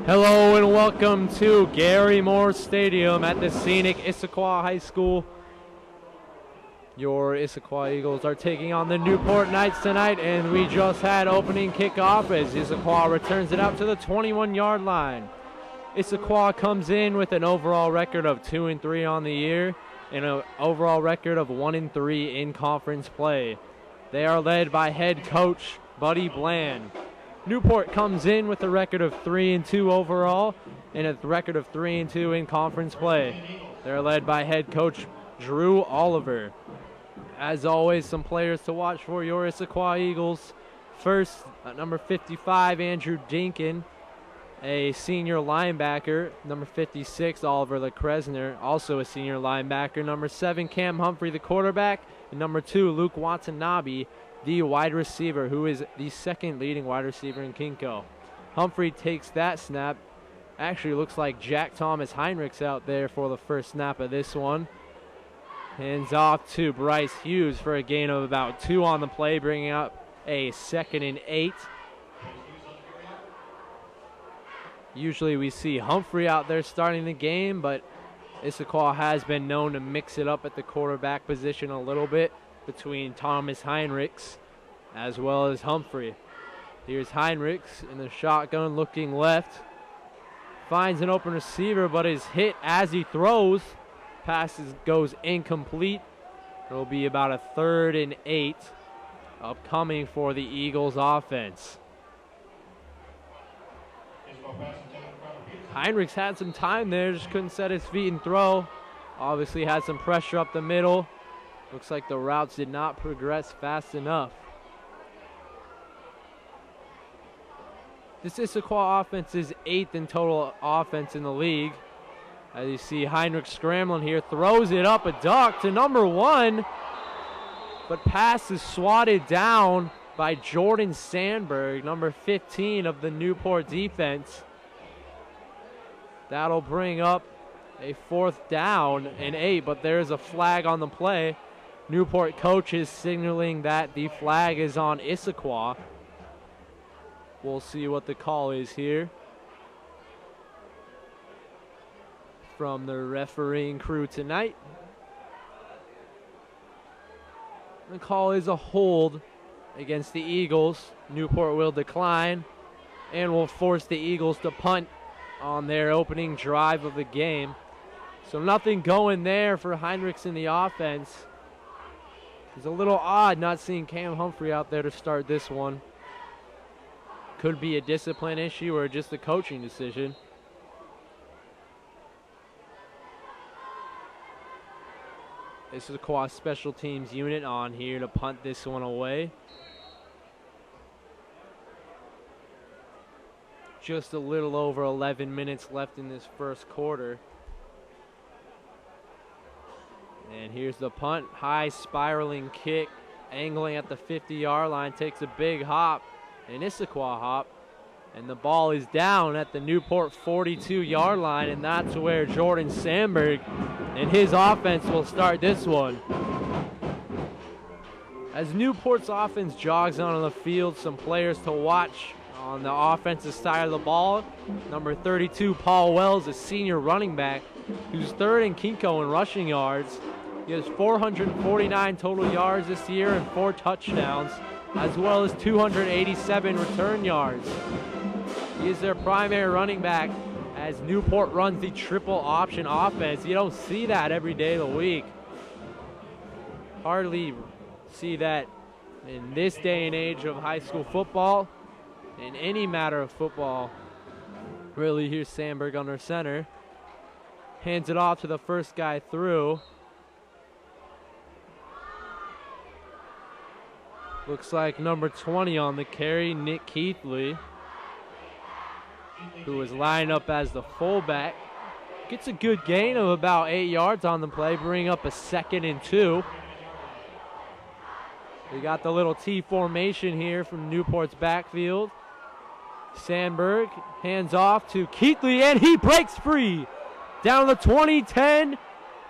Hello and welcome to Gary Moore Stadium at the scenic Issaquah High School. Your Issaquah Eagles are taking on the Newport Knights tonight, and we just had opening kickoff as Issaquah returns it out to the 21-yard line. Issaquah comes in with an overall record of 2-3 on the year and an overall record of 1-3 in conference play. They are led by head coach Buddy Bland. Newport comes in with a record of 3-2 overall and a record of 3-2 in conference play. They're led by head coach Drew Oliver. As always, some players to watch for your Issaquah Eagles. First, number 55, Andrew Dinkin, a senior linebacker. Number 56, Oliver LeCresner, also a senior linebacker. Number 7, Cam Humphrey, the quarterback. And number 2, Luke Watanabe, the wide receiver, who is the second leading wide receiver in Kinko. Humphrey takes that snap. Actually looks like Jack Thomas Heinrichs out there for the first snap of this one. Hands off to Bryce Hughes for a gain of about 2 on the play, bringing up a 2nd and 8. Usually we see Humphrey out there starting the game, but Issaquah has been known to mix it up at the quarterback position a little bit between Thomas Heinrichs as well as Humphrey. Here's Heinrichs in the shotgun looking left. Finds an open receiver but is hit as he throws. Passes goes incomplete. It'll be about a 3rd and 8 upcoming for the Eagles offense. Heinrichs had some time there, just couldn't set his feet and throw. Obviously had some pressure up the middle. Looks like the routes did not progress fast enough. This Issaquah offense is 8th in total offense in the league. As you see Heinrich scrambling here, throws it up a duck to number 1. But pass is swatted down by Jordan Sandberg, number 15 of the Newport defense. That'll bring up a 4th down and 8, but there's a flag on the play. Newport coach is signaling that the flag is on Issaquah. We'll see what the call is here from the refereeing crew tonight. The call is a hold against the Eagles. Newport will decline and will force the Eagles to punt on their opening drive of the game. So nothing going there for Heinrichs in the offense. It's a little odd not seeing Cam Humphrey out there to start this one. Could be a discipline issue or just a coaching decision. This is a Issaquah special teams unit on here to punt this one away. Just a little over 11 minutes left in this first quarter. And here's the punt. High spiraling kick, angling at the 50-yard line, takes a big hop, an Issaquah hop, and the ball is down at the Newport 42-yard line, and that's where Jordan Sandberg and his offense will start this one. As Newport's offense jogs on the field, some players to watch on the offensive side of the ball. Number 32, Paul Wells, a senior running back, who's 3rd in Kinko in rushing yards. He has 449 total yards this year and 4 touchdowns, as well as 287 return yards. He is their primary running back as Newport runs the triple option offense. You don't see that every day of the week. Hardly see that in this day and age of high school football, in any matter of football. Really, here's Sandberg under center. Hands it off to the first guy through. Looks like number 20 on the carry, Nick Keithley, who is lined up as the fullback. Gets a good gain of about 8 yards on the play, bringing up a 2nd and 2. We got the little T formation here from Newport's backfield. Sandberg hands off to Keithley, and he breaks free down the 20-10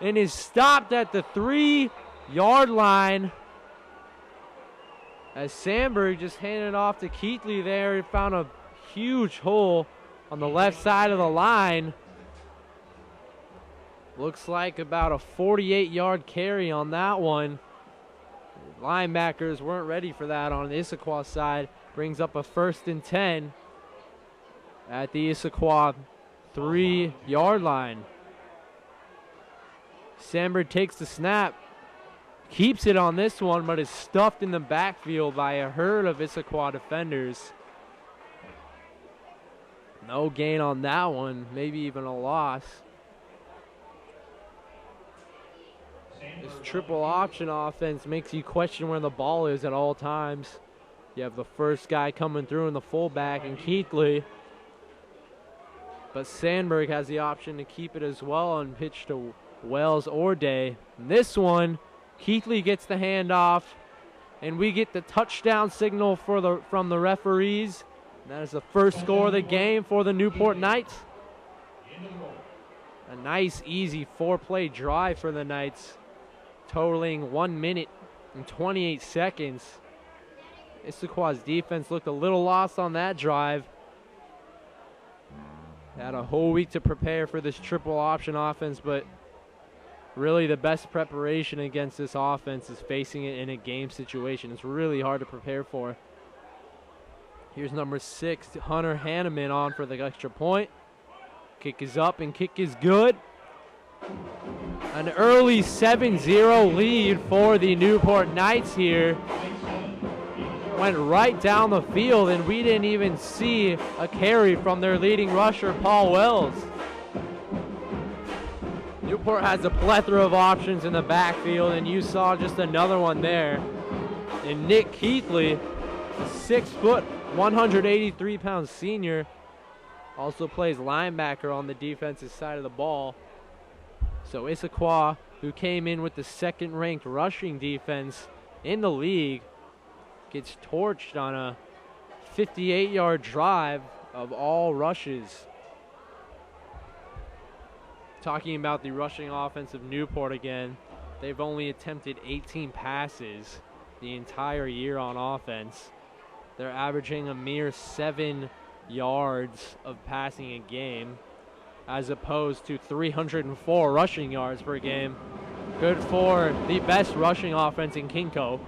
and is stopped at the 3-yard line. As Sandberg just handed it off to Keithley there, he found a huge hole on the left side of the line. Looks like about a 48-yard carry on that one. Linebackers weren't ready for that on the Issaquah side. Brings up a 1st and 10 at the Issaquah 3-yard line. Sandberg takes the snap, keeps it on this one, but is stuffed in the backfield by a herd of Issaquah defenders. No gain on that one, maybe even a loss. This triple option offense makes you question where the ball is at all times. You have the first guy coming through in the fullback and Keithley. But Sandberg has the option to keep it as well and pitch to Wells or Day. And this one, Keithley gets the handoff, and we get the touchdown signal from the referees. And that is the first score of the game for the Newport Knights. A nice, easy 4-play drive for the Knights, totaling 1 minute and 28 seconds. Issaquah's defense looked a little lost on that drive. Had a whole week to prepare for this triple option offense, but really the best preparation against this offense is facing it in a game situation. It's really hard to prepare for. Here's number 6, Hunter Hanneman, on for the extra point. Kick is up and kick is good. An early 7-0 lead for the Newport Knights here. Went right down the field, and we didn't even see a carry from their leading rusher, Paul Wells. Newport has a plethora of options in the backfield, and you saw just another one there. And Nick Keithley, a 6-foot, 183-pound senior, also plays linebacker on the defensive side of the ball. So Issaquah, who came in with the 2nd-ranked rushing defense in the league, gets torched on a 58-yard drive of all rushes. Talking about the rushing offense of Newport again, they've only attempted 18 passes the entire year on offense. They're averaging a mere 7 yards of passing a game, as opposed to 304 rushing yards per game. Good for the best rushing offense in Kinko.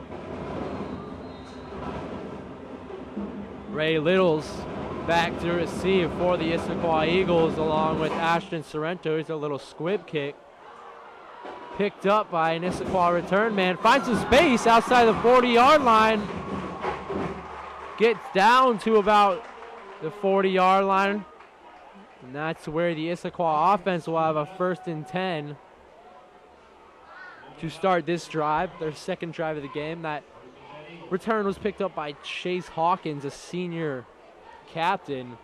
Ray Littles back to receive for the Issaquah Eagles along with Ashton Sorrento. Here's a little squib kick. Picked up by an Issaquah return man. Finds some space outside the 40-yard line. Gets down to about the 40-yard line. And that's where the Issaquah offense will have a 1st and 10 to start this drive, their 2nd drive of the game. That return was picked up by Chase Hawkins, a senior captain.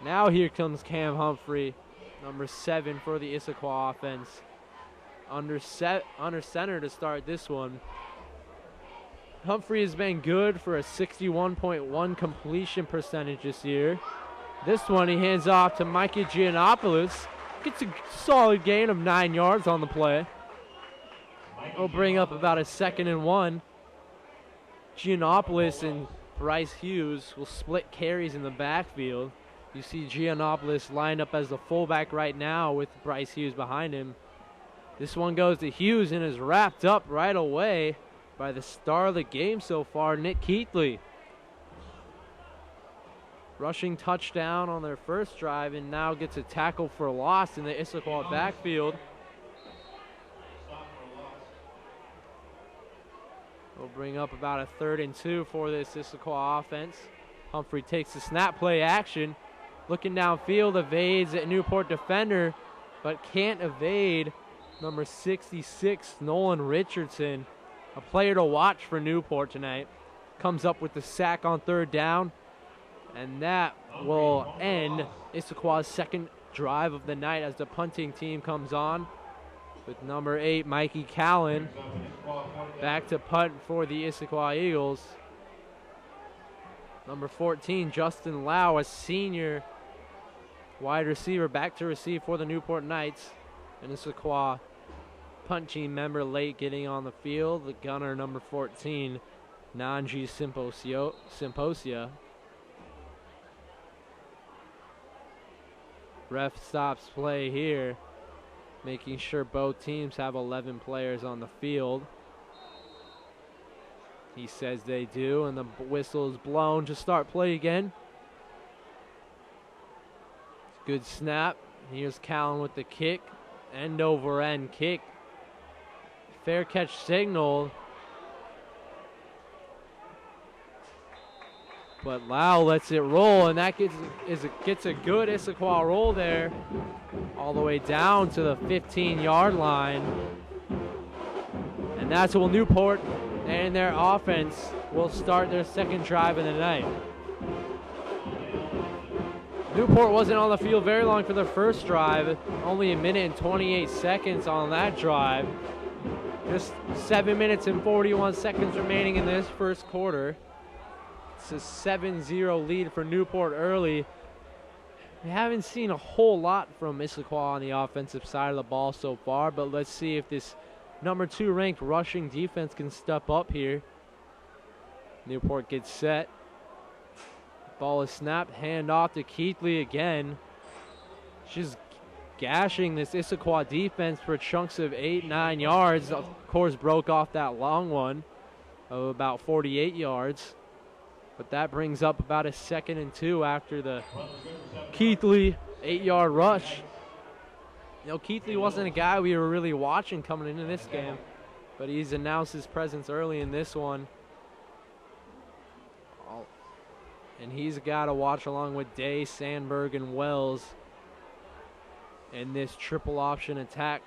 Now here comes Cam Humphrey, number 7 for the Issaquah offense. Under center to start this one. Humphrey has been good for a 61.1 completion percentage this year. This one he hands off to Mikey Giannopoulos. Gets a solid gain of 9 yards on the play. Will bring up about a 2nd and 1. Giannopoulos and Bryce Hughes will split carries in the backfield. You see Giannopoulos lined up as the fullback right now with Bryce Hughes behind him. This one goes to Hughes and is wrapped up right away by the star of the game so far, Nick Keithley. Rushing touchdown on their first drive, and now gets a tackle for loss in the Issaquah backfield. We'll bring up about a 3rd and 2 for this Issaquah offense. Humphrey takes the snap play action. Looking downfield, evades a Newport defender, but can't evade number 66, Nolan Richardson. A player to watch for Newport tonight. Comes up with the sack on 3rd down. And that will end Issaquah's 2nd drive of the night as the punting team comes on with number 8, Mikey Callan, back to punt for the Issaquah Eagles. Number 14, Justin Lau, a senior wide receiver, back to receive for the Newport Knights. And Issaquah punt team member late getting on the field. The gunner, number 14, Nanji Symposia. Ref stops play here, making sure both teams have 11 players on the field. He says they do, and the whistle is blown to start play again. Good snap. Here's Callan with the kick. End over end kick. Fair catch signal. But Lau lets it roll, and that gets a good Issaquah roll there. All the way down to the 15-yard line. And that's what Newport and their offense will start their second drive of the night. Newport wasn't on the field very long for their first drive, only a minute and 28 seconds on that drive. Just 7 minutes and 41 seconds remaining in this first quarter. It's a 7-0 lead for Newport early. We haven't seen a whole lot from Issaquah on the offensive side of the ball so far, but let's see if this number 2 ranked rushing defense can step up here. Newport gets set. Ball is snapped, hand off to Keithley again. She's gashing this Issaquah defense for chunks of 8-9 yards. Of course, broke off that long one of about 48 yards. But that brings up about a 2nd and 2 after the Keithley 8-yard rush. You know, Keithley wasn't a guy we were really watching coming into this game, but he's announced his presence early in this one. And he's a guy to watch along with Day, Sandberg, and Wells in this triple option attack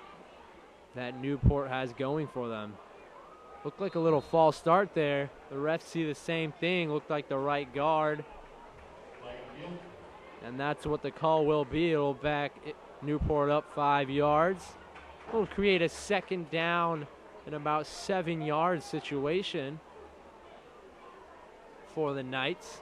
that Newport has going for them. Looked like a little false start there. The refs see the same thing. Looked like the right guard. And that's what the call will be. It'll back Newport up 5 yards. It'll create a 2nd down and about 7-yard situation for the Knights.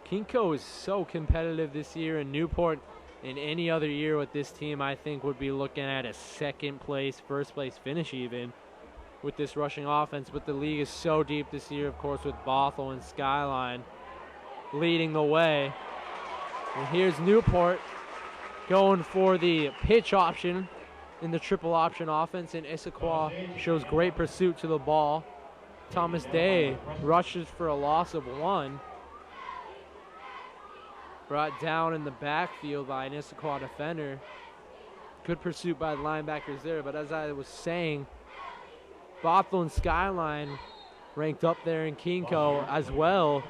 Kinko is so competitive this year, and Newport in any other year with this team I think would be looking at a 2nd place, 1st place finish even with this rushing offense. But the league is so deep this year, of course, with Bothell and Skyline leading the way. And here's Newport going for the pitch option in the triple option offense, and Issaquah shows great pursuit to the ball. Thomas Day rushes for a loss of 1. Brought down in the backfield by an Issaquah defender. Good pursuit by the linebackers there, but as I was saying, Bothell and Skyline ranked up there in Kinko as well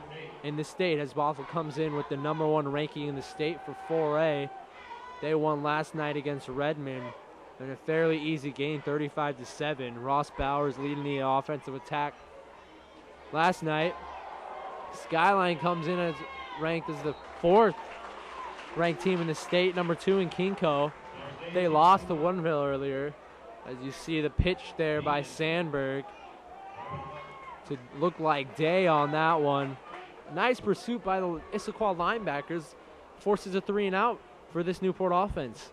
in the state, as Bothell comes in with the number 1 ranking in the state for 4A. They won last night against Redmond in a fairly easy game, 35-7. Ross Bowers leading the offensive attack last night. Skyline comes in as ranked as the 4th ranked team in the state, number 2 in Kinko. They lost to Woodinville earlier. As you see the pitch there by Sandberg to look like Day on that one. Nice pursuit by the Issaquah linebackers. Forces a 3-and-out for this Newport offense.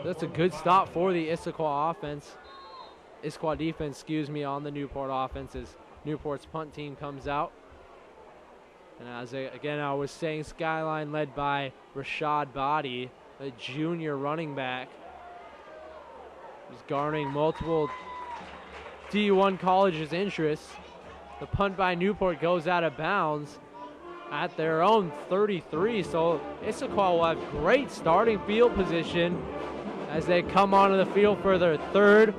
That's a good stop for the Issaquah defense, excuse me, on the Newport offense as Newport's punt team comes out. And as I was saying, Skyline led by Rashad Body, a junior running back. He's garnering multiple D1 colleges' interest. The punt by Newport goes out of bounds at their own 33. So Issaquah will have great starting field position as they come onto the field for their 3rd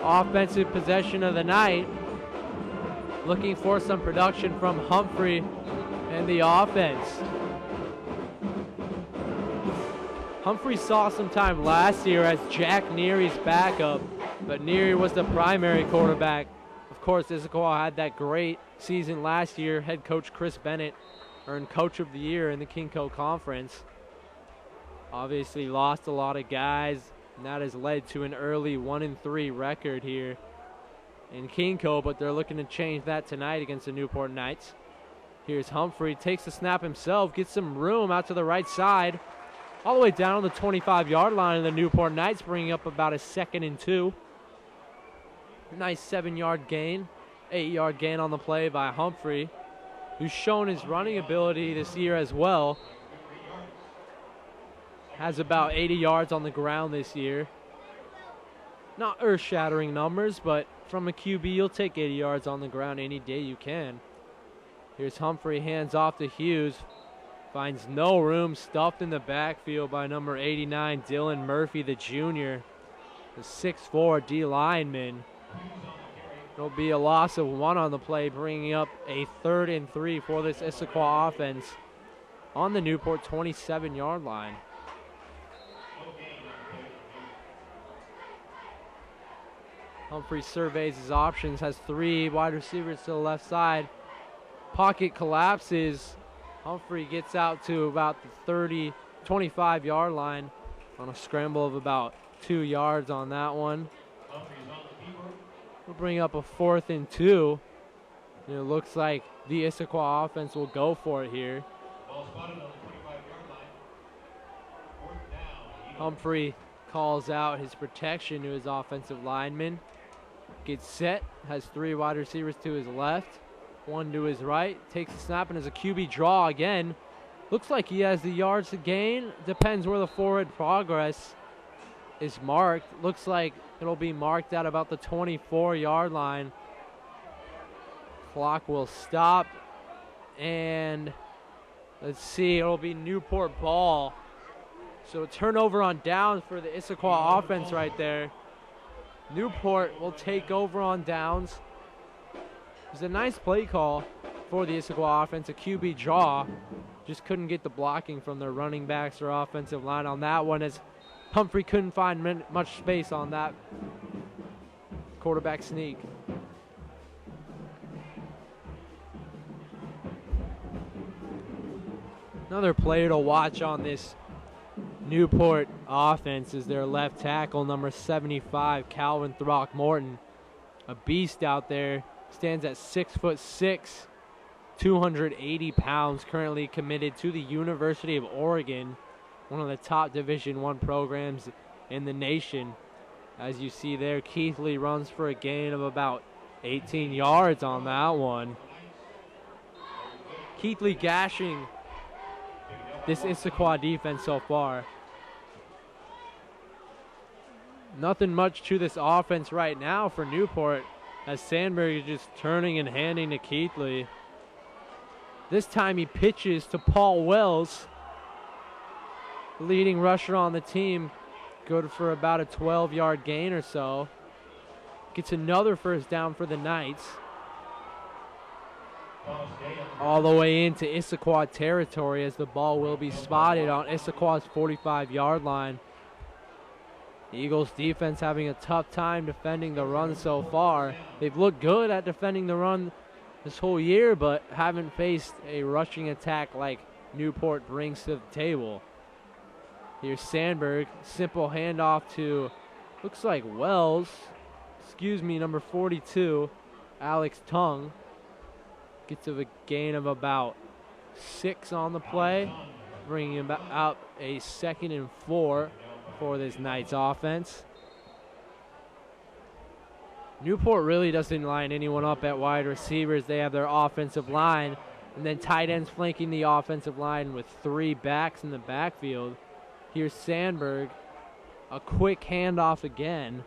offensive possession of the night. Looking for some production from Humphrey and the offense. Humphrey saw some time last year as Jack Neary's backup, but Neary was the primary quarterback. Of course, Issaquah had that great season last year. Head coach Chris Bennett earned Coach of the Year in the Kinko Conference. Obviously lost a lot of guys, and that has led to an early 1-3 record here in Kinko, but they're looking to change that tonight against the Newport Knights. Here's Humphrey, takes the snap himself, gets some room out to the right side, all the way down on the 25-yard line of the Newport Knights, bringing up about a 2nd and 2. Nice 7-yard gain. 8-yard gain on the play by Humphrey, who's shown his running ability this year as well. Has about 80 yards on the ground this year. Not earth-shattering numbers, but from a QB, you'll take 80 yards on the ground any day you can. Here's Humphrey, hands off to Hughes. Finds no room, stuffed in the backfield by number 89, Dylan Murphy, the junior, the 6'4" D lineman. It'll be a loss of 1 on the play, bringing up a 3rd and 3 for this Issaquah offense on the Newport 27-yard line. Humphrey surveys his options, has 3 wide receivers to the left side. Pocket collapses. Humphrey gets out to about the 25-yard line on a scramble of about 2 yards on that one. We'll bring up a 4th and 2. And it looks like the Issaquah offense will go for it here. Humphrey calls out his protection to his offensive lineman. Gets set, has 3 wide receivers to his left, 1 to his right, takes the snap and has a QB draw again. Looks like he has the yards to gain. Depends where the forward progress is marked. Looks like it'll be marked at about the 24-yard line. Clock will stop. And let's see, it'll be Newport ball. So a turnover on downs for the Issaquah offense right there. Newport will take over on downs. It was a nice play call for the Issaquah offense, a QB draw. Just couldn't get the blocking from their running backs or offensive line on that one, as Humphrey couldn't find much space on that quarterback sneak. Another player to watch on this Newport offense is their left tackle, number 75, Calvin Throckmorton. A beast out there, stands at 6'6", 280 pounds, currently committed to the University of Oregon, one of the top Division I programs in the nation. As you see there, Keithley runs for a gain of about 18 yards on that one. Keithley gashing this Issaquah defense so far. Nothing much to this offense right now for Newport, as Sandberg is just turning and handing to Keithley. This time he pitches to Paul Wells, leading rusher on the team, good for about a 12-yard gain or so. Gets another first down for the Knights. All the way into Issaquah territory, as the ball will be spotted on Issaquah's 45-yard line. The Eagles defense having a tough time defending the run so far. They've looked good at defending the run this whole year, but haven't faced a rushing attack like Newport brings to the table. Here's Sandberg, simple handoff to, looks like Wells, number 42, Alex Tung. Gets a gain of about 6 on the play, bringing out a 2nd and 4 for this Knights offense. Newport really doesn't line anyone up at wide receivers. They have their offensive line, and then tight ends flanking the offensive line with 3 backs in the backfield. Here's Sandberg, a quick handoff again.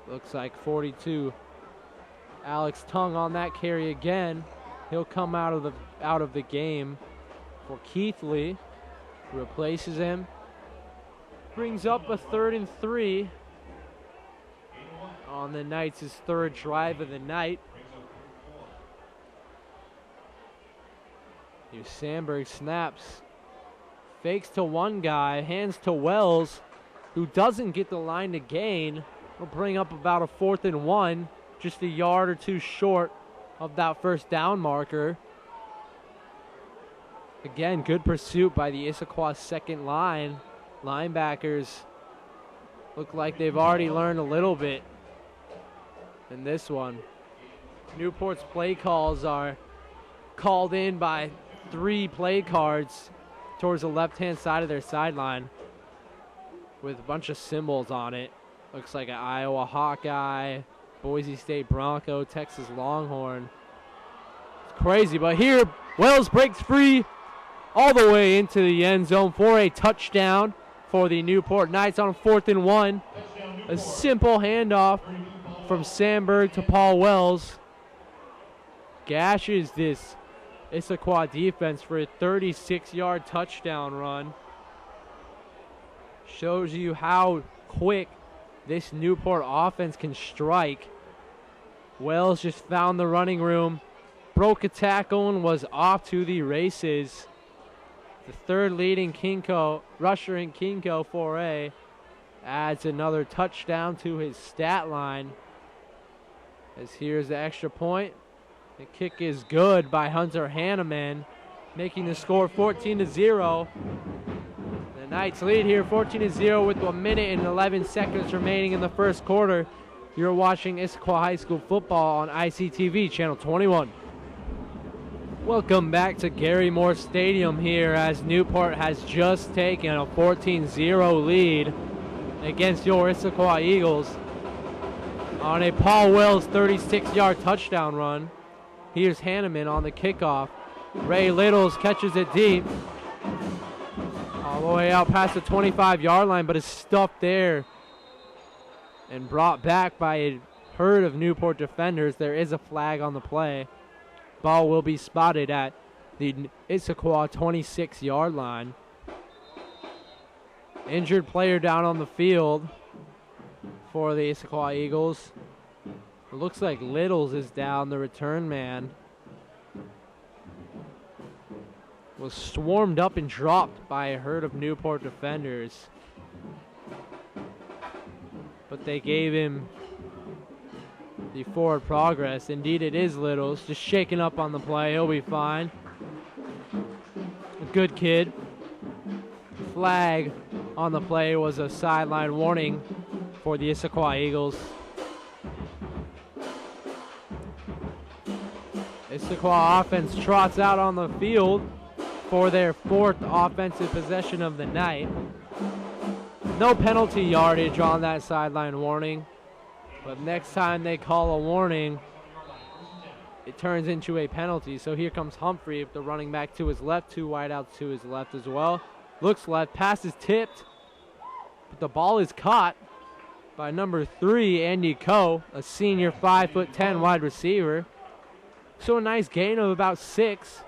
Looks like 42. Alex Tung on that carry again. He'll come out of the game for Keithley. Replaces him. Brings up a 3rd and 3 on the Knights' 3rd drive of the night. Here's Sandberg, snaps. Fakes to one guy, hands to Wells, who doesn't get the line to gain. Will bring up about a 4th and 1, just a yard or 2 short of that first down marker. Again, good pursuit by the Issaquah second line. Linebackers look like they've already learned a little bit in this one. Newport's play calls are called in by 3 play cards towards the left-hand side of their sideline with a bunch of symbols on it. Looks like an Iowa Hawkeye, Boise State Bronco, Texas Longhorn. It's crazy, but here Wells breaks free all the way into the end zone for a touchdown for the Newport Knights on 4th and 1. A simple handoff from Sandberg to Paul Wells. Gashes this Issaquah defense for a 36-yard touchdown run. Shows you how quick this Newport offense can strike. Wells just found the running room, broke a tackle, and was off to the races. The third leading rusher in Kinko 4A adds another touchdown to his stat line. As here's the extra point. The kick is good by Hunter Hanneman, making the score 14-0. The Knights lead here 14-0 with 1 minute and 11 seconds remaining in the first quarter. You're watching Issaquah High School football on ICTV, channel 21. Welcome back to Gary Moore Stadium here as Newport has just taken a 14-0 lead against your Issaquah Eagles on a Paul Wells 36-yard touchdown run. Here's Hanneman on the kickoff. Ray Littles catches it deep. All the way out past the 25-yard line, but is stuffed there and brought back by a herd of Newport defenders. There is a flag on the play. Ball will be spotted at the Issaquah 26-yard line. Injured player down on the field for the Issaquah Eagles. It looks like Littles is down, the return man. Was swarmed up and dropped by a herd of Newport defenders. But they gave him the forward progress. Indeed, it is Littles, just shaking up on the play. He'll be fine. A good kid. Flag on the play was a sideline warning for the Issaquah Eagles. Issaquah offense trots out on the field for their 4th offensive possession of the night. No penalty yardage on that sideline warning, but next time they call a warning, it turns into a penalty. So here comes Humphrey, the running back to his left, 2 wideouts to his left as well. Looks left, pass is tipped, but the ball is caught by number 3, Andy Coe, a senior 5'10" wide receiver. So a nice gain of about 6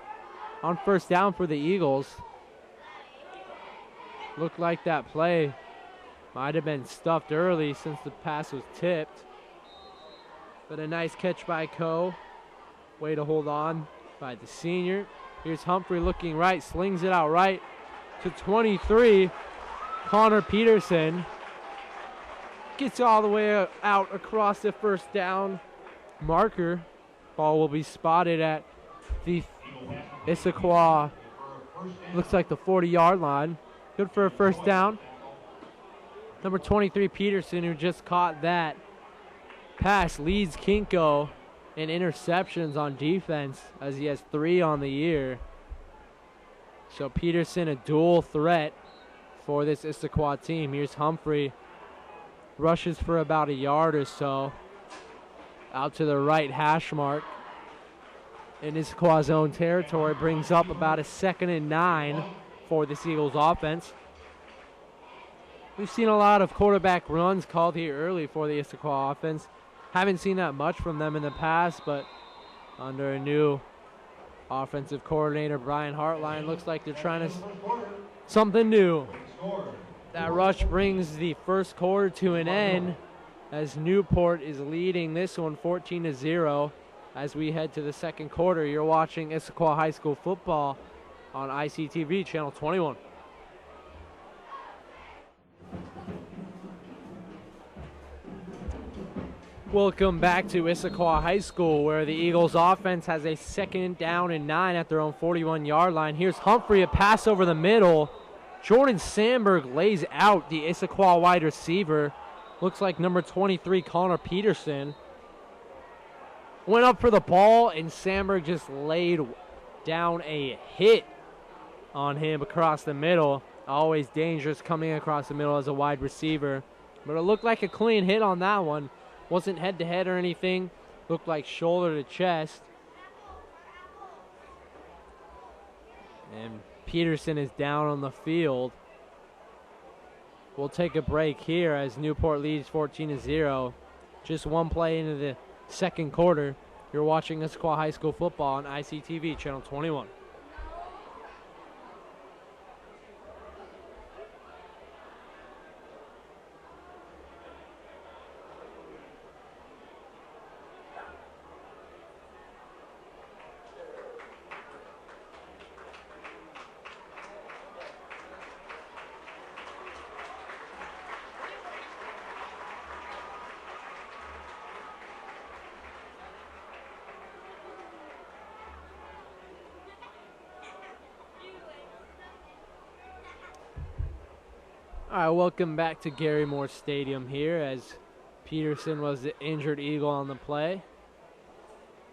on first down for the Eagles. Looked like that play might have been stuffed early since the pass was tipped. But a nice catch by Coe. Way to hold on by the senior. Here's Humphrey looking right, slings it out right to 23. Connor Peterson gets all the way out across the first down marker. Ball will be spotted at the Issaquah, looks like the 40-yard line. Good for a first down. Number 23, Peterson, who just caught that pass, leads Kinko in interceptions on defense as he has 3 on the year. So Peterson, a dual threat for this Issaquah team. Here's Humphrey, rushes for about a yard or so out to the right hash mark in Issaquah's own territory. Brings up about a 2nd and 9 for this Eagles offense. We've seen a lot of quarterback runs called here early for the Issaquah offense. Haven't seen that much from them in the past, but under a new offensive coordinator, Brian Hartline, looks like they're trying to something new. That rush brings the first quarter to an end as Newport is leading this one 14-0. As we head to the second quarter, you're watching Issaquah High School football on ICTV, channel 21. Welcome back to Issaquah High School, where the Eagles offense has a 2nd down and 9 at their own 41-yard line. Here's Humphrey, a pass over the middle. Jordan Sandberg lays out the Issaquah wide receiver. Looks like number 23, Connor Peterson. Went up for the ball, and Sandberg just laid down a hit on him across the middle. Always dangerous coming across the middle as a wide receiver. But it looked like a clean hit on that one. Wasn't head-to-head or anything. Looked like shoulder to chest. And Peterson is down on the field. We'll take a break here as Newport leads 14-0. Just one play into the second quarter. You're watching Issaquah High School football on ICTV, Channel 21. All right, welcome back to Gary Moore Stadium here as Peterson was the injured Eagle on the play.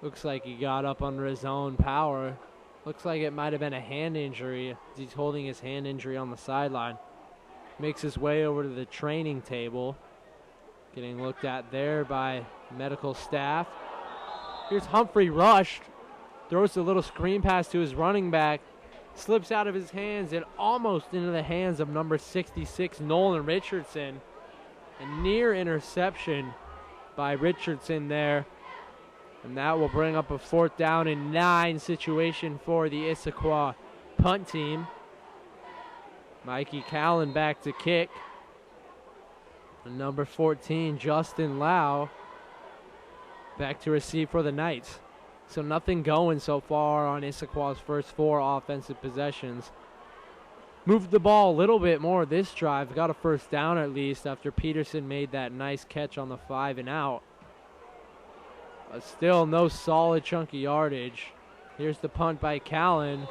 Looks like he got up under his own power. Looks like it might have been a hand injury. He's holding his hand injury on the sideline. Makes his way over to the training table. Getting looked at there by medical staff. Here's Humphrey rushed. Throws a little screen pass to his running back. Slips out of his hands and almost into the hands of number 66, Nolan Richardson. A near interception by Richardson there. And that will bring up a 4th down and 9 situation for the Issaquah punt team. Mikey Callan back to kick. And number 14, Justin Lau, back to receive for the Knights. So nothing going so far on Issaquah's first 4 offensive possessions. Moved the ball a little bit more this drive. Got a 1st down at least after Peterson made that nice catch on the 5 and out. But still no solid chunky yardage. Here's the punt by Callan.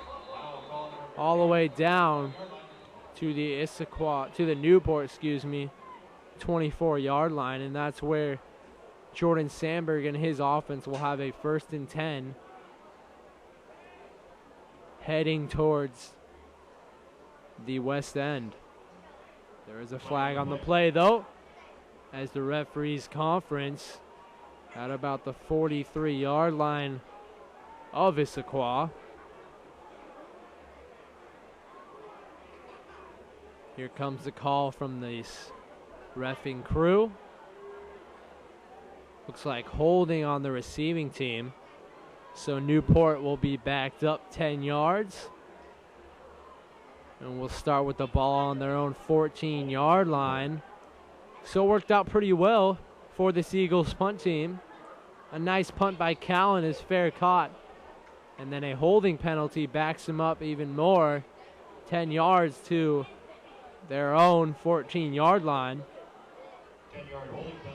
All the way down to the Newport, 24-yard line. And that's where Jordan Sandberg and his offense will have a 1st and 10 heading towards the west end. There is a flag on the play though, as the referees conference at about the 43-yard line of Issaquah. Here comes the call from this reffing crew. Looks like holding on the receiving team. So Newport will be backed up 10 yards. And we'll start with the ball on their own 14-yard line. So it worked out pretty well for this Eagles punt team. A nice punt by Callan is fair caught. And then a holding penalty backs him up even more. 10 yards to their own 14-yard line. 10-yard holding penalty.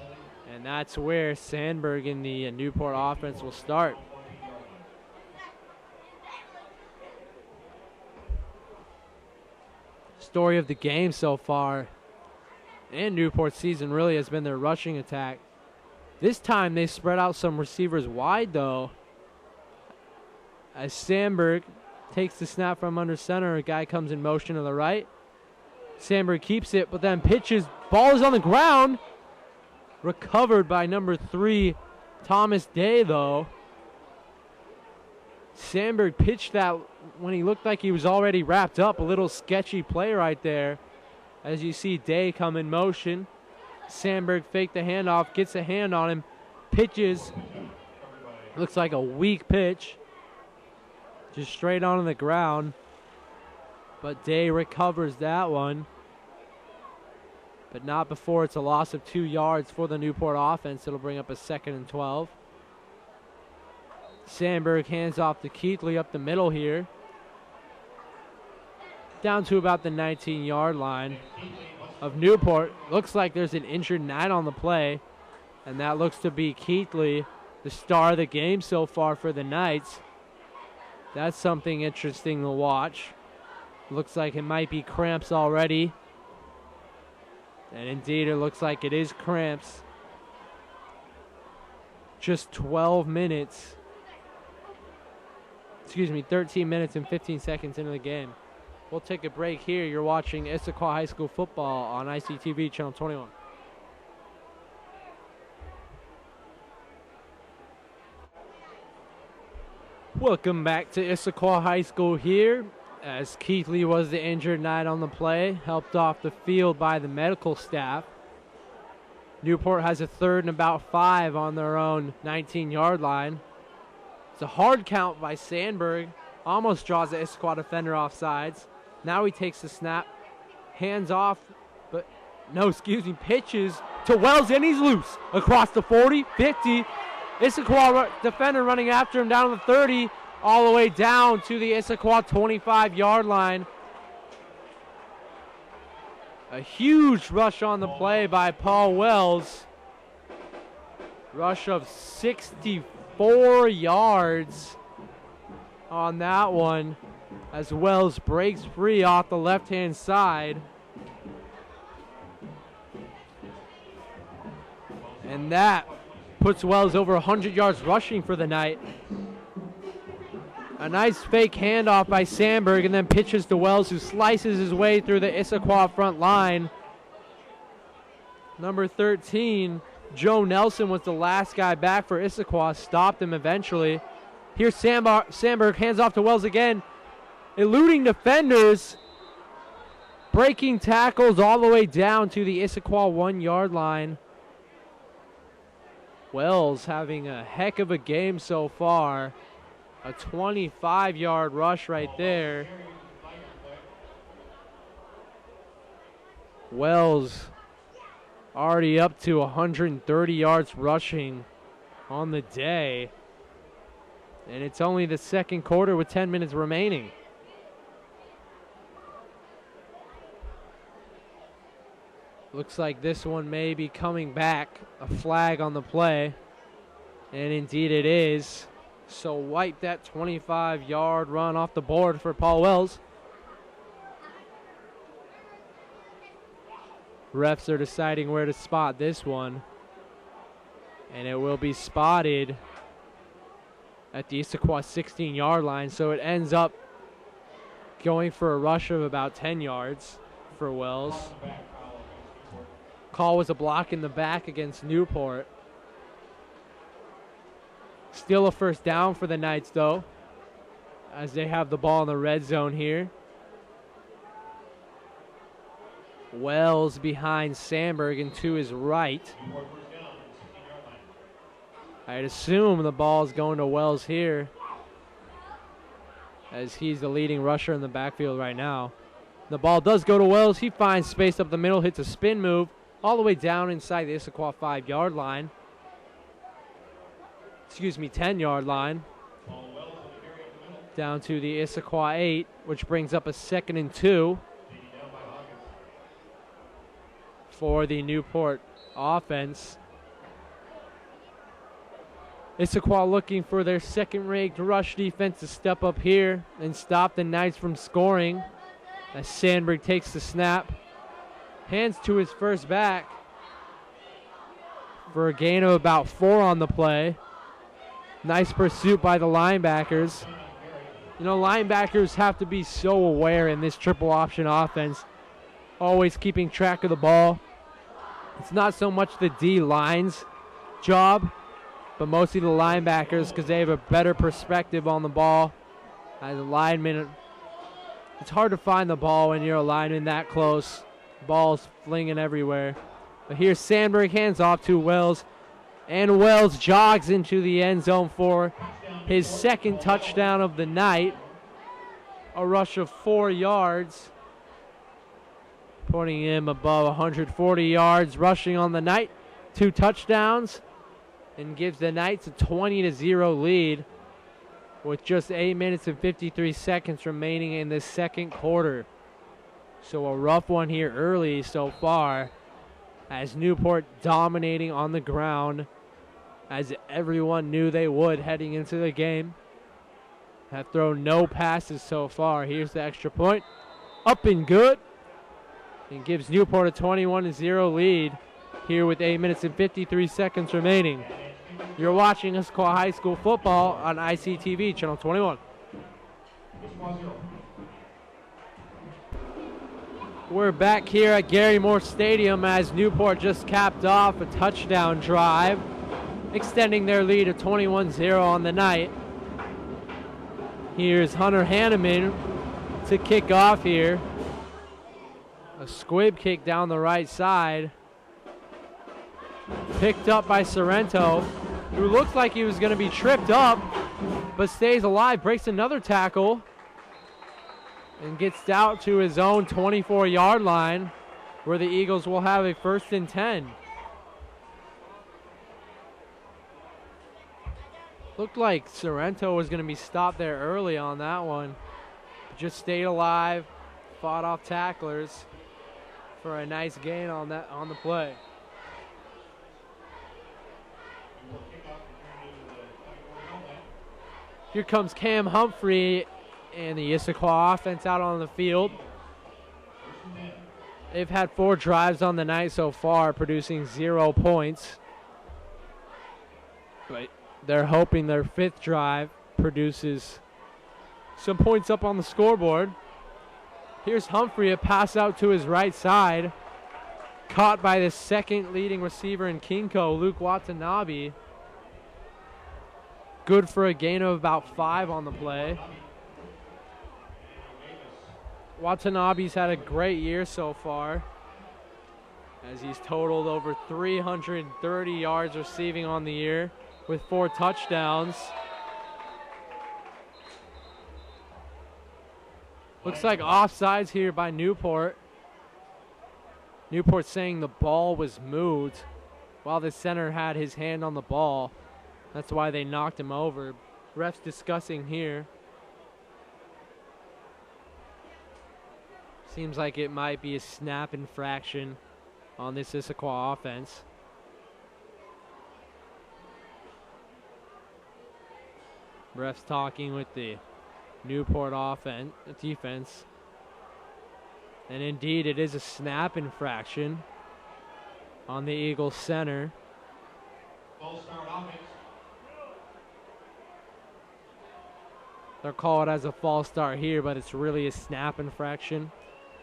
And that's where Sandberg and the Newport offense will start. Story of the game so far and Newport's season really has been their rushing attack. This time they spread out some receivers wide though, as Sandberg takes the snap from under center. A guy comes in motion to the right. Sandberg keeps it, but then pitches. Ball is on the ground. Recovered by number 3, Thomas Day, though. Sandberg pitched that when he looked like he was already wrapped up. A little sketchy play right there. As you see Day come in motion. Sandberg faked the handoff, gets a hand on him, pitches. Looks like a weak pitch. Just straight onto the ground. But Day recovers that one. But not before it's a loss of 2 yards for the Newport offense. It'll bring up a 2nd and 12. Sandberg hands off to Keithley up the middle here. Down to about the 19-yard line of Newport. Looks like there's an injured 9 on the play. And that looks to be Keithley, the star of the game so far for the Knights. That's something interesting to watch. Looks like it might be cramps already. And indeed, it looks like it is cramps. Just 13 minutes and 15 seconds into the game. We'll take a break here. You're watching Issaquah High School football on ICTV, Channel 21. Welcome back to Issaquah High School here, as Keithley was the injured knight on the play, helped off the field by the medical staff. Newport has a third and about 5 on their own 19-yard line. It's a hard count by Sandberg, almost draws the Issaquah defender off sides. Now he takes the snap, hands off, but no, pitches to Wells, and he's loose across the 40, 50. Issaquah defender running after him down to the 30, all the way down to the Issaquah 25-yard line. A huge rush on the play by Paul Wells. Rush of 64 yards on that one, as Wells breaks free off the left-hand side. And that puts Wells over 100 yards rushing for the night. A nice fake handoff by Sandberg, and then pitches to Wells, who slices his way through the Issaquah front line. Number 13, Joe Nelson, was the last guy back for Issaquah, stopped him eventually. Here's Sandberg, hands off to Wells again, eluding defenders, breaking tackles all the way down to the Issaquah 1-yard line. Wells having a heck of a game so far. A 25-yard rush right there. Wells already up to 130 yards rushing on the day. And it's only the second quarter with 10 minutes remaining. Looks like this one may be coming back. A flag on the play. And indeed it is. So wipe that 25-yard run off the board for Paul Wells. Refs are deciding where to spot this one. And it will be spotted at the Issaquah 16-yard line. So it ends up going for a rush of about 10 yards for Wells. Call was a block in the back against Newport. Still a first down for the Knights, though, as they have the ball in the red zone here. Wells behind Sandberg and to his right. I'd assume the ball is going to Wells here, as he's the leading rusher in the backfield right now. The ball does go to Wells. He finds space up the middle, hits a spin move all the way down inside the Issaquah 5-yard line. 10-yard line. Down to the Issaquah 8, which brings up a 2nd and 2 for the Newport offense. Issaquah looking for their second-ranked rush defense to step up here and stop the Knights from scoring, as Sandberg takes the snap, hands to his first back for a gain of about 4 on the play. Nice pursuit by the linebackers. You know, linebackers have to be so aware in this triple option offense, always keeping track of the ball. It's not so much the D-line's job, but mostly the linebackers, because they have a better perspective on the ball. As a lineman, it's hard to find the ball when you're a lineman that close. Ball's flinging everywhere. But here's Sandberg, hands off to Wells. And Wells jogs into the end zone for his second touchdown of the night. A rush of 4 yards, putting him above 140 yards rushing on the night. 2 touchdowns, and gives the Knights a 20-0 lead with just 8 minutes and 53 seconds remaining in the second quarter. So a rough one here early so far, as Newport dominating on the ground, as everyone knew they would heading into the game. Have thrown no passes so far. Here's the extra point. Up and good. And gives Newport a 21-0 lead here with 8 minutes and 53 seconds remaining. You're watching Issaquah High School football on ICTV, Channel 21. We're back here at Gary Moore Stadium as Newport just capped off a touchdown drive, extending their lead to 21-0 on the night. Here's Hunter Hanneman to kick off here. A squib kick down the right side. Picked up by Sorrento, who looks like he was going to be tripped up, but stays alive, breaks another tackle, and gets out to his own 24-yard line, where the Eagles will have a 1st and 10. Looked like Sorrento was going to be stopped there early on that one. Just stayed alive, fought off tacklers for a nice gain on the play. Here comes Cam Humphrey and the Issaquah offense out on the field. They've had 4 drives on the night so far, producing 0 points. But they're hoping their 5th drive produces some points up on the scoreboard. Here's Humphrey, a pass out to his right side. Caught by the 2nd leading receiver in Kinko, Luke Watanabe. Good for a gain of about 5 on the play. Watanabe's had a great year so far, as he's totaled over 330 yards receiving on the year with 4 touchdowns. Looks like offsides here by Newport. Newport saying the ball was moved while the center had his hand on the ball. That's why they knocked him over. Refs discussing here. Seems like it might be a snap infraction on this Issaquah offense. Refs talking with the Newport defense. And indeed, it is a snap infraction on the Eagles center. False start offense. They're called as a false start here, but it's really a snap infraction.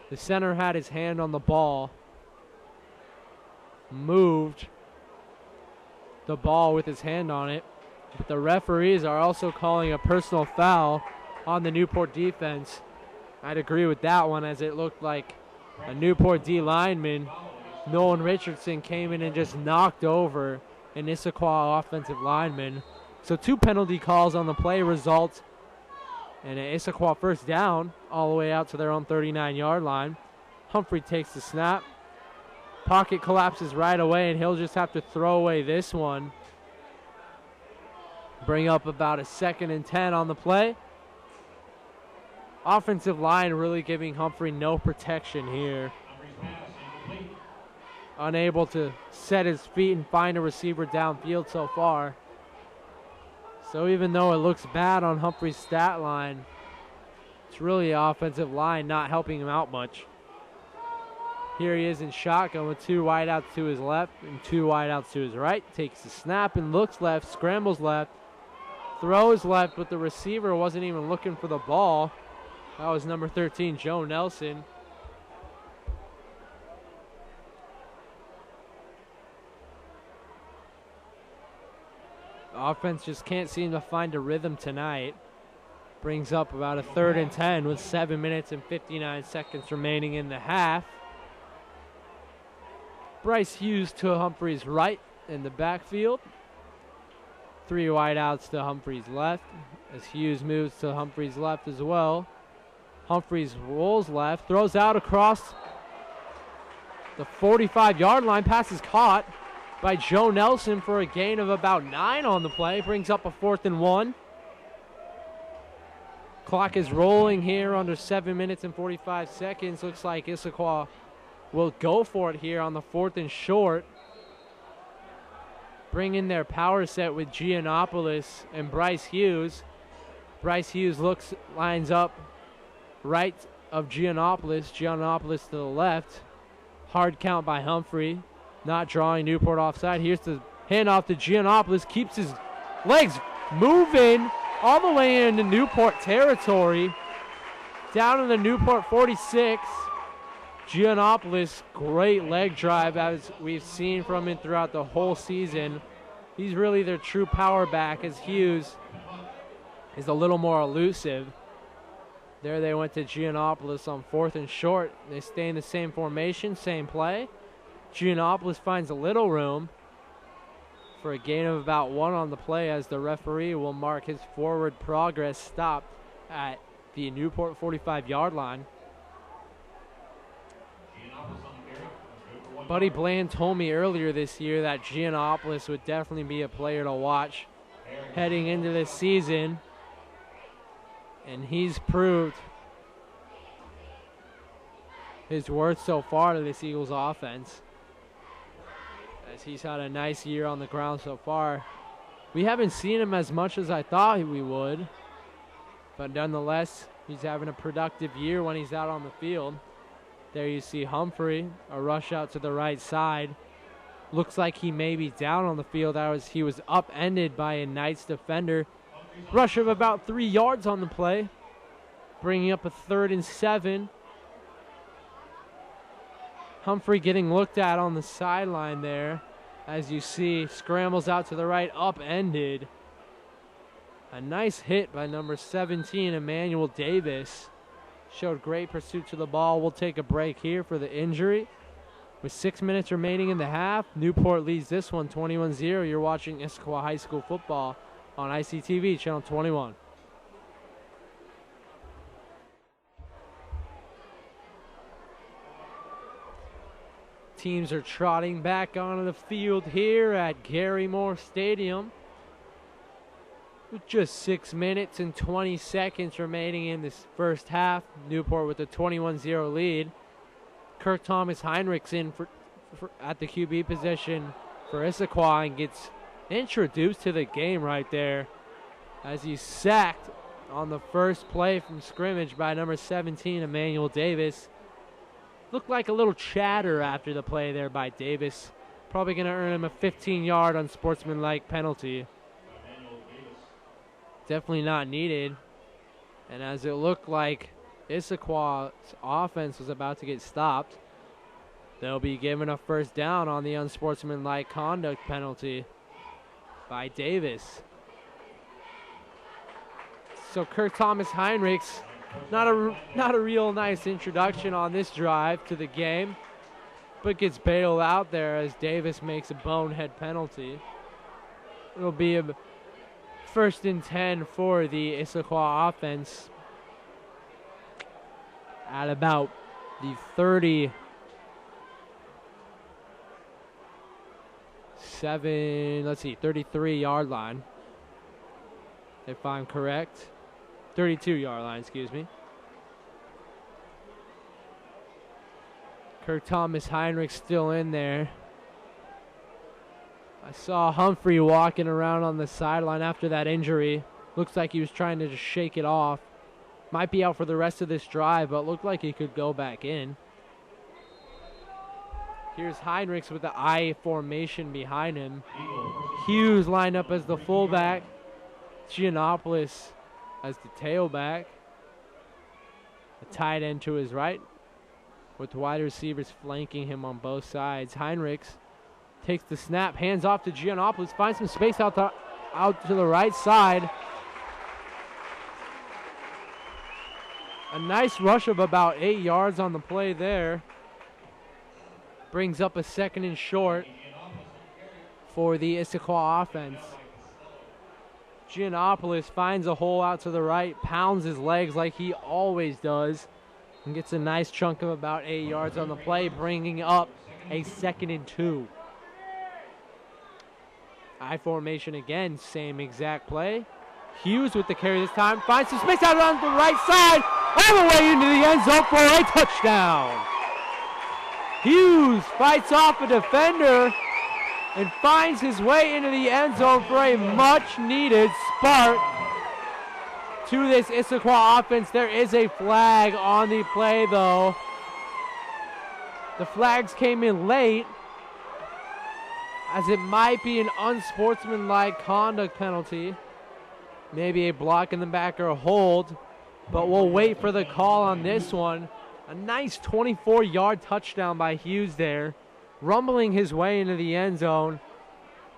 The center had his hand on the ball, moved the ball with his hand on it, but the referees are also calling a personal foul on the Newport defense. I'd agree with that one, as it looked like a Newport D lineman, Nolan Richardson, came in and just knocked over an Issaquah offensive lineman. So 2 penalty calls on the play result and an Issaquah 1st down all the way out to their own 39-yard line. Humphrey takes the snap. Pocket collapses right away, and he'll just have to throw away this one. Bring up about a 2nd and 10 on the play. Offensive line really giving Humphrey no protection here. Unable to set his feet and find a receiver downfield so far. So even though it looks bad on Humphrey's stat line, it's really the offensive line not helping him out much. Here he is in shotgun with 2 wideouts to his left and 2 wideouts to his right. Takes the snap and looks left, scrambles left, throws left, but the receiver wasn't even looking for the ball. That was number 13, Joe Nelson. Offense just can't seem to find a rhythm tonight. Brings up about a 3rd and 10 with 7 minutes and 59 seconds remaining in the half. Bryce Hughes to Humphrey's right in the backfield. 3 wideouts to Humphrey's left, as Hughes moves to Humphrey's left as well. Humphreys rolls left, throws out across the 45-yard line. Pass is caught by Joe Nelson for a gain of about 9 on the play. Brings up a 4th and 1. Clock is rolling here under 7 minutes and 45 seconds. Looks like Issaquah will go for it here on the 4th and short. Bring in their power set with Giannopoulos and Bryce Hughes. Bryce Hughes lines up right of Giannopoulos. Giannopoulos to the left. Hard count by Humphrey. Not drawing Newport offside. Here's the handoff to Giannopoulos. Keeps his legs moving all the way into Newport territory. Down in the Newport 46. Giannopoulos, great leg drive as we've seen from him throughout the whole season. He's really their true power back, as Hughes is a little more elusive. There they went to Giannopoulos on 4th and short. They stay in the same formation, same play. Giannopoulos finds a little room for a gain of about 1 on the play, as the referee will mark his forward progress stop at the Newport 45-yard line. Buddy Bland told me earlier this year that Giannopoulos would definitely be a player to watch heading into this season, and he's proved his worth so far to this Eagles offense, as he's had a nice year on the ground so far. We haven't seen him as much as I thought we would, but nonetheless, he's having a productive year when he's out on the field. There you see Humphrey, a rush out to the right side. Looks like he may be down on the field. He was upended by a Knights defender. Rush of about 3 yards on the play, bringing up a 3rd and 7. Humphrey getting looked at on the sideline there. As you see, scrambles out to the right, upended. A nice hit by number 17, Emmanuel Davis. Showed great pursuit to the ball. We'll take a break here for the injury. With 6 minutes remaining in the half, Newport leads this one 21-0. You're watching Issaquah High School football on ICTV, channel 21. Teams are trotting back onto the field here at Gary Moore Stadium, with just 6 minutes and 20 seconds remaining in this first half. Newport with a 21-0 lead. Kirk Thomas Heinrichs in at the QB position for Issaquah and gets introduced to the game right there, as he's sacked on the first play from scrimmage by number 17, Emmanuel Davis. Looked like a little chatter after the play there by Davis. Probably going to earn him a 15-yard unsportsmanlike penalty. Definitely not needed. And as it looked like Issaquah's offense was about to get stopped, they'll be given a first down on the unsportsmanlike conduct penalty by Davis. So Kirk Thomas Heinrichs, not a real nice introduction on this drive to the game, but gets bailed out there as Davis makes a bonehead penalty. It'll be a 1st and 10 for the Issaquah offense at about the 33-yard line, if I'm correct. 32-yard line, excuse me. Kirk Thomas Heinrich still in there. I saw Humphrey walking around on the sideline after that injury. Looks like he was trying to just shake it off. Might be out for the rest of this drive, but looked like he could go back in. Here's Heinrichs with the I formation behind him. Hughes lined up as the fullback. Giannopoulos as the tailback. A tight end to his right, with wide receivers flanking him on both sides. Heinrichs takes the snap, hands off to Giannopoulos, finds some space out to the right side. A nice rush of about 8 yards on the play there. Brings up a 2nd and short for the Issaquah offense. Giannopoulos finds a hole out to the right, pounds his legs like he always does, and gets a nice chunk of about 8 yards on the play, bringing up a 2nd and 2. I formation again, same exact play. Hughes with the carry this time, finds some space out on the right side, all the way into the end zone for a touchdown. Hughes fights off a defender and finds his way into the end zone for a much-needed spark to this Issaquah offense. There is a flag on the play, though. The flags came in late, as it might be an unsportsmanlike conduct penalty. Maybe a block in the back or a hold, but we'll wait for the call on this one. A nice 24-yard touchdown by Hughes there, rumbling his way into the end zone.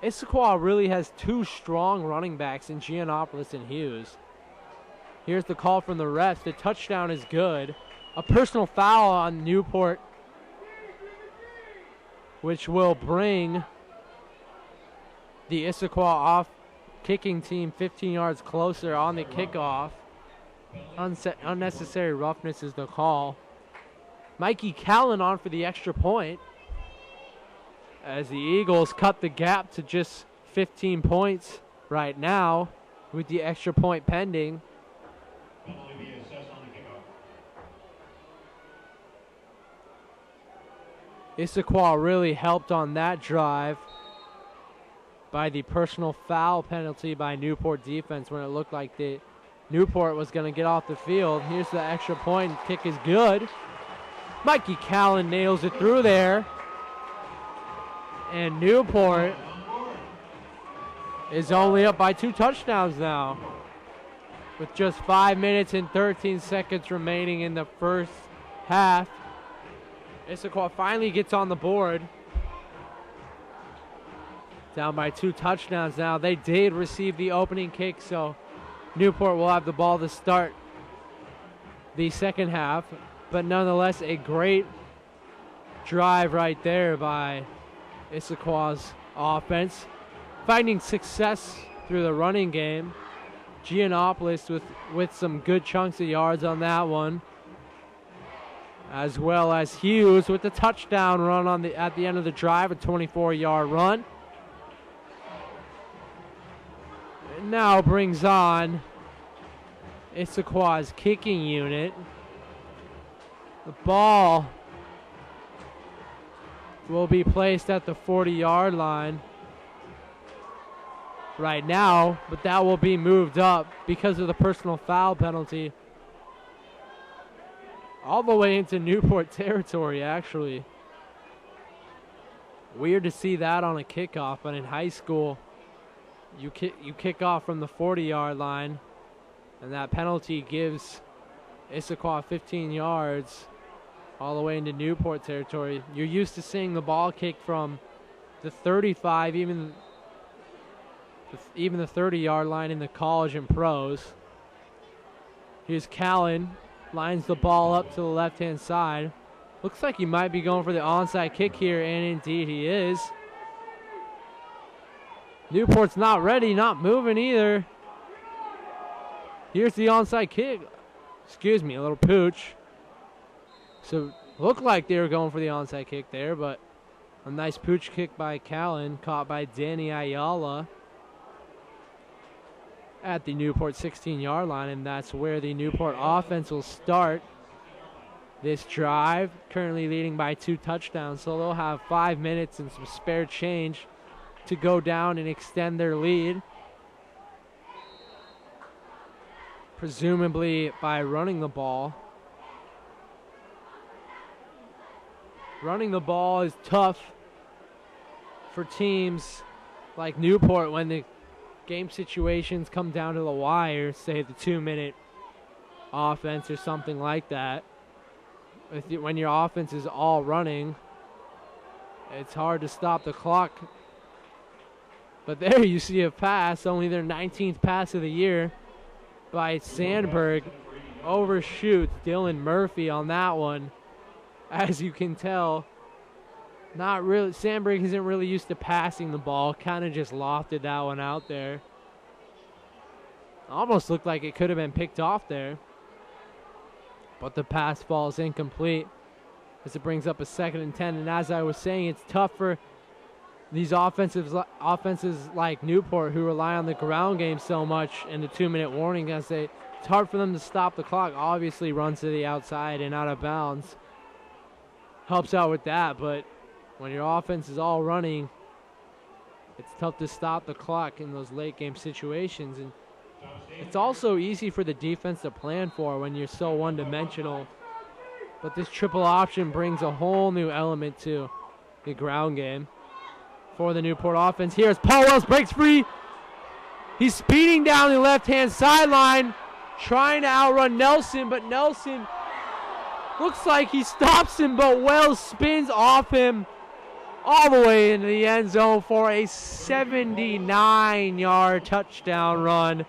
Issaquah really has 2 strong running backs in Giannopoulos and Hughes. Here's the call from the refs. The touchdown is good. A personal foul on Newport, which will bring the Issaquah off kicking team 15 yards closer on the kickoff. Unnecessary roughness is the call. Mikey Callan on for the extra point as the Eagles cut the gap to just 15 points right now with the extra point pending. Issaquah really helped on that drive by the personal foul penalty by Newport defense when it looked like Newport was going to get off the field. Here's the extra point. Kick is good. Mikey Callan nails it through there. And Newport is only up by 2 touchdowns now, with just 5 minutes and 13 seconds remaining in the first half. Issaquah finally gets on the board. Down by 2 touchdowns now. They did receive the opening kick, so Newport will have the ball to start the second half. But nonetheless, a great drive right there by Issaquah's offense, finding success through the running game. Giannopoulos with some good chunks of yards on that one, as well as Hughes with the touchdown run at the end of the drive, a 24-yard run. And now brings on Issaquah's kicking unit. The ball will be placed at the 40-yard line right now, but that will be moved up because of the personal foul penalty all the way into Newport territory, actually. Weird to see that on a kickoff, but in high school, you kick off from the 40-yard line, and that penalty gives Issaquah 15 yards all the way into Newport territory. You're used to seeing the ball kicked from the 35, even the 30-yard line in the college and pros. Here's Callan, lines the ball up to the left-hand side. Looks like he might be going for the onside kick here, and indeed he is. Newport's not ready, not moving either. Here's the onside kick. Excuse me, a little pooch. So looked like they were going for the onside kick there, but a nice pooch kick by Callan, caught by Danny Ayala at the Newport 16-yard line, and that's where the Newport offense will start this drive, currently leading by 2 touchdowns, so they'll have 5 minutes and some spare change to go down and extend their lead, presumably by running the ball. Running the ball is tough for teams like Newport when the game situations come down to the wire, say the 2-minute offense or something like that. When your offense is all running, it's hard to stop the clock. But there you see a pass, only their 19th pass of the year by Sandberg. Overshoots Dylan Murphy on that one. As you can tell, not really. Sandberg isn't really used to passing the ball. Kind of just lofted that one out there. Almost looked like it could have been picked off there, but the pass falls incomplete as it brings up a 2nd and 10. And as I was saying, it's tough for these offenses like Newport, who rely on the ground game so much and the 2-minute warning. It's hard for them to stop the clock. Obviously, runs to the outside and out of bounds helps out with that, but when your offense is all running, it's tough to stop the clock in those late game situations. And it's also easy for the defense to plan for when you're so one-dimensional. But this triple option brings a whole new element to the ground game for the Newport offense. Here's Paul Wells, breaks free. He's speeding down the left-hand sideline, trying to outrun Nelson, but Nelson looks like he stops him, but Wells spins off him all the way into the end zone for a 79-yard touchdown run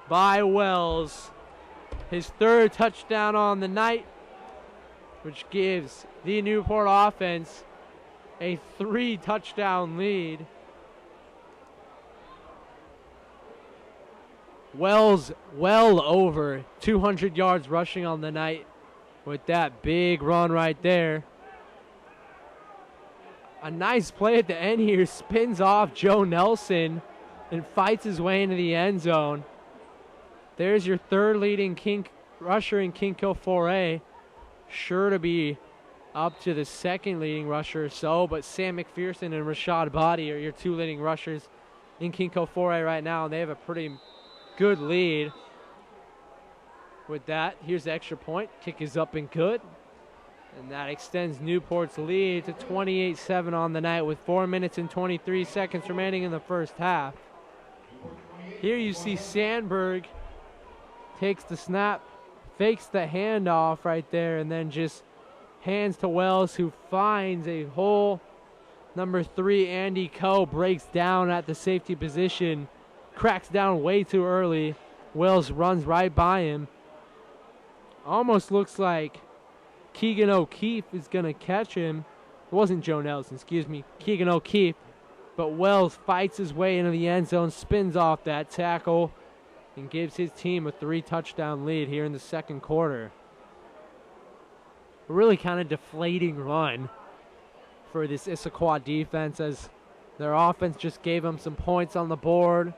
by Wells. his third touchdown on the night, which gives the Newport offense a 3-touchdown lead. Wells well over 200 yards rushing on the night with that big run right there. A nice play at the end here, spins off Joe Nelson and fights his way into the end zone. There's your third leading rusher in Kinko 4A. Sure to be up to the second leading rusher or so, but Sam McPherson and Rashad Body are your two leading rushers in Kinko 4A right now, and they have a pretty good lead. With that, here's the extra point. Kick is up and good. And that extends Newport's lead to 28-7 on the night with 4 minutes and 23 seconds remaining in the first half. Here you see Sandberg takes the snap, fakes the handoff right there, and then just hands to Wells, who finds a hole. Number 3, Andy Coe, breaks down at the safety position, cracks down way too early. Wells runs right by him. Almost looks like Keegan O'Keefe is going to catch him. It wasn't Joe Nelson, excuse me, Keegan O'Keefe. But Wells fights his way into the end zone, spins off that tackle, and gives his team a 3-touchdown lead here in the second quarter. A really kind of deflating run for this Issaquah defense, as their offense just gave them some points on the board.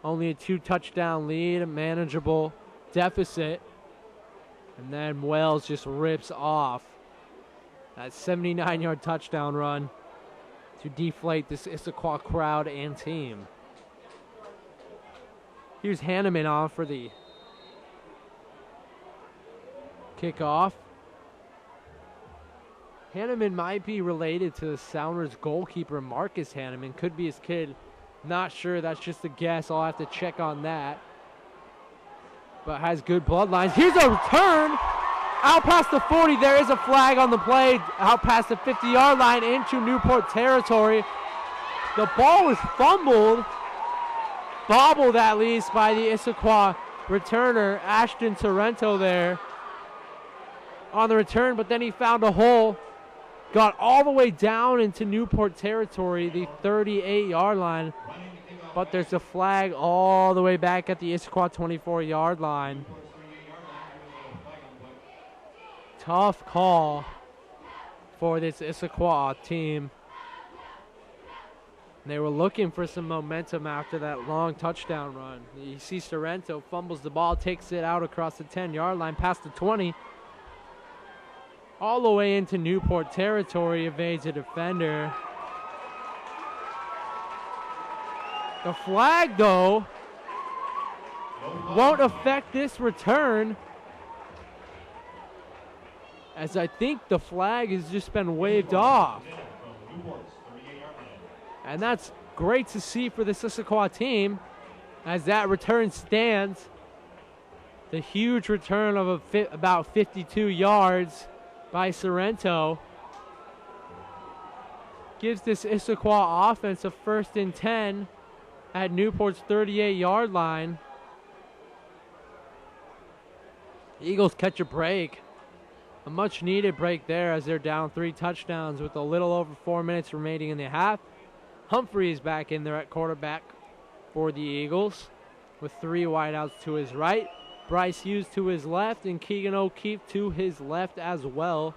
Only a 2-touchdown lead, a manageable deficit. And then Wells just rips off that 79-yard touchdown run to deflate this Issaquah crowd and team. Here's Hanneman on for the kickoff. Hanneman might be related to the Sounders goalkeeper Marcus Hanneman. Could be his kid. Not sure. That's just a guess. I'll have to check on that. But has good bloodlines. Here's a return out past the 40. There is a flag on the play out past the 50-yard line into Newport territory. The ball was fumbled, bobbled at least, by the Issaquah returner, Ashton Sorrento, there on the return, but then he found a hole, got all the way down into Newport territory, the 38-yard line. But there's a flag all the way back at the Issaquah 24-yard line. Tough call for this Issaquah team. They were looking for some momentum after that long touchdown run. You see Sorrento fumbles the ball, takes it out across the 10-yard line, past the 20. All the way into Newport territory, evades a defender. The flag, though, won't affect this return, as I think the flag has just been waved off. And that's great to see for the Issaquah team, as that return stands. The huge return of about 52 yards by Sorrento gives this Issaquah offense a 1st and 10 at Newport's 38-yard line. The Eagles catch a break. A much-needed break there, as they're down 3 touchdowns with a little over 4 minutes remaining in the half. Humphrey is back in there at quarterback for the Eagles with 3 wideouts to his right. Bryce Hughes to his left, and Keegan O'Keefe to his left as well.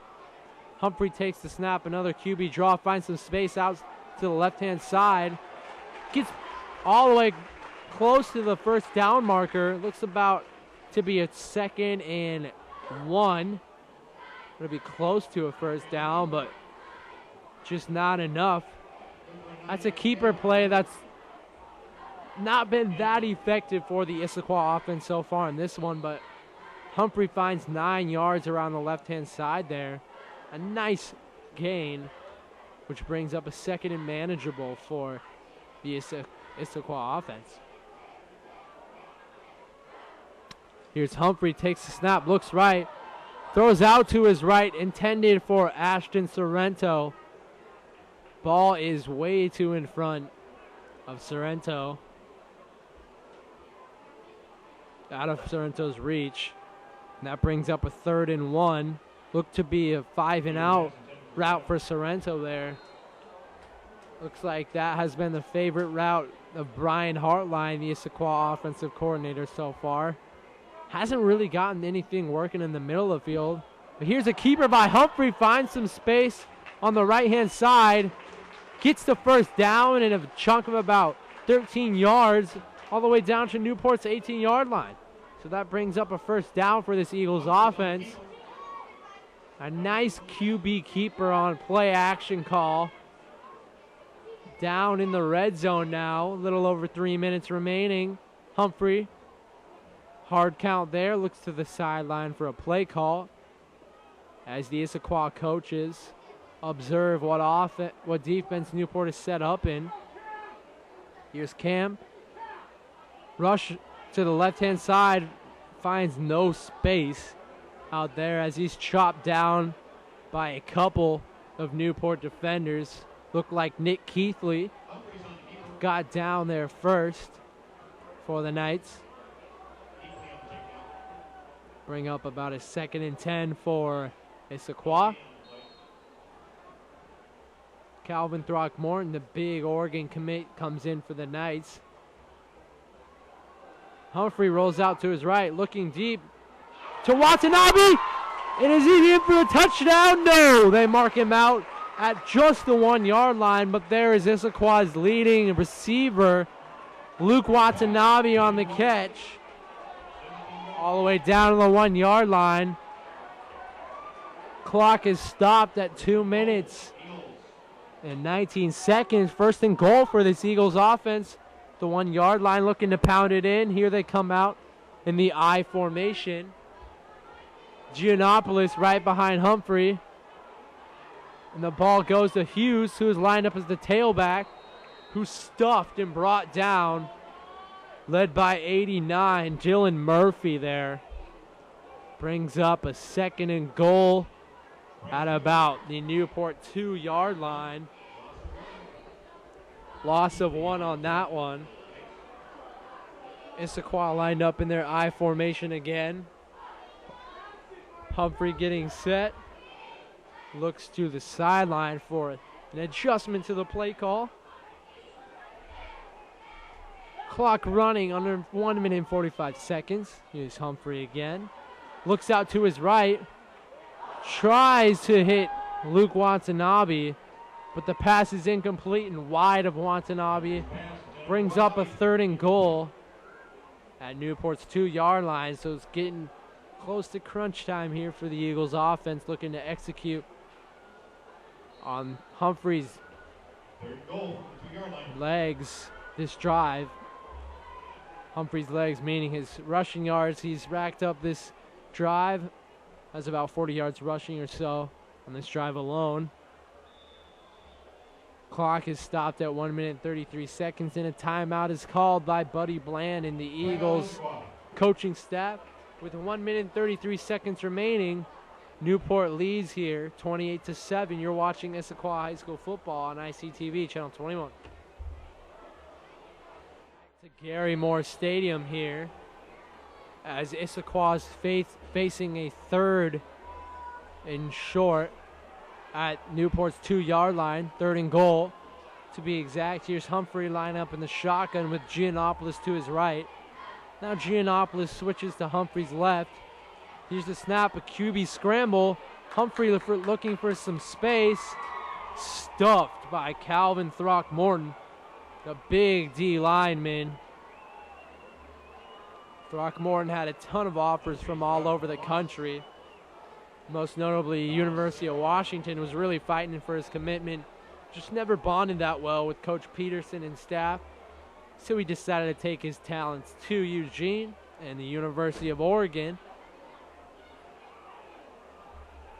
Humphrey takes the snap, another QB draw, finds some space out to the left-hand side. Gets all the way close to the first down marker. Looks about to be a 2nd and 1. It'll be close to a first down, but just not enough. That's a keeper play that's not been that effective for the Issaquah offense so far in this one, but Humphrey finds 9 yards around the left-hand side there. A nice gain, which brings up a 2nd and manageable for the Issaquah offense. Here's Humphrey, takes the snap, looks right, throws out to his right, intended for Ashton Sorrento. Ball is way too in front of Sorrento. Out of Sorrento's reach. And that brings up a 3rd and 1. Looked to be a 5-and-out route for Sorrento there. Looks like that has been the favorite route of Brian Hartline, the Issaquah offensive coordinator so far. Hasn't really gotten anything working in the middle of the field. But here's a keeper by Humphrey, finds some space on the right-hand side. Gets the first down in a chunk of about 13 yards all the way down to Newport's 18-yard line. So that brings up a 1st down for this Eagles offense. A nice QB keeper on play action call. Down in the red zone now, a little over 3 minutes remaining. Humphrey, hard count there, looks to the sideline for a play call as the Issaquah coaches observe what defense Newport is set up in. Here's Cam. Rush to the left-hand side, finds no space out there as he's chopped down by a couple of Newport defenders. Looked like Nick Keithley got down there first for the Knights. Bring up about a 2nd and 10 for Issaquah. Calvin Throckmorton, the big Oregon commit, comes in for the Knights. Humphrey rolls out to his right, looking deep to Watanabe. And is he in for a touchdown? No, they mark him out at just the 1-yard line, but there is Issaquah's leading receiver, Luke Watanabe, on the catch. All the way down to the 1-yard line. Clock is stopped at 2 minutes and 19 seconds. 1st and goal for this Eagles offense. The 1-yard line, looking to pound it in. Here they come out in the I formation. Giannopoulos right behind Humphrey. And the ball goes to Hughes, who is lined up as the tailback, who's stuffed and brought down, led by 89, Dylan Murphy there. Brings up a 2nd and goal at about the Newport 2-yard line. Loss of 1 on that one. Issaquah lined up in their I formation again. Humphrey getting set. Looks to the sideline for an adjustment to the play call. Clock running under 1 minute and 45 seconds. Here's Humphrey again. Looks out to his right. Tries to hit Luke Watanabe, but the pass is incomplete and wide of Watanabe. Brings up a 3rd and goal at Newport's 2-yard line. So it's getting close to crunch time here for the Eagles offense, looking to execute on Humphrey's legs this drive. Humphrey's legs meaning his rushing yards. He's racked up this drive. Has about 40 yards rushing or so on this drive alone. Clock is stopped at 1 minute and 33 seconds, and a timeout is called by Buddy Bland and the Eagles coaching staff. With 1 minute and 33 seconds remaining, Newport leads here 28-7. You're watching Issaquah High School football on ICTV, Channel 21. Back to Gary Moore Stadium here as Issaquah's facing a 3rd and short at Newport's 2-yard line, 3rd and goal to be exact. Here's Humphrey line up in the shotgun with Giannopoulos to his right. Now Giannopoulos switches to Humphrey's left. Here's the snap, a QB scramble. Humphrey looking for some space. Stuffed by Calvin Throckmorton, the big D lineman. Throckmorton had a ton of offers from all over the country. Most notably, University of Washington was really fighting for his commitment. Just never bonded that well with Coach Peterson and staff. So he decided to take his talents to Eugene and the University of Oregon,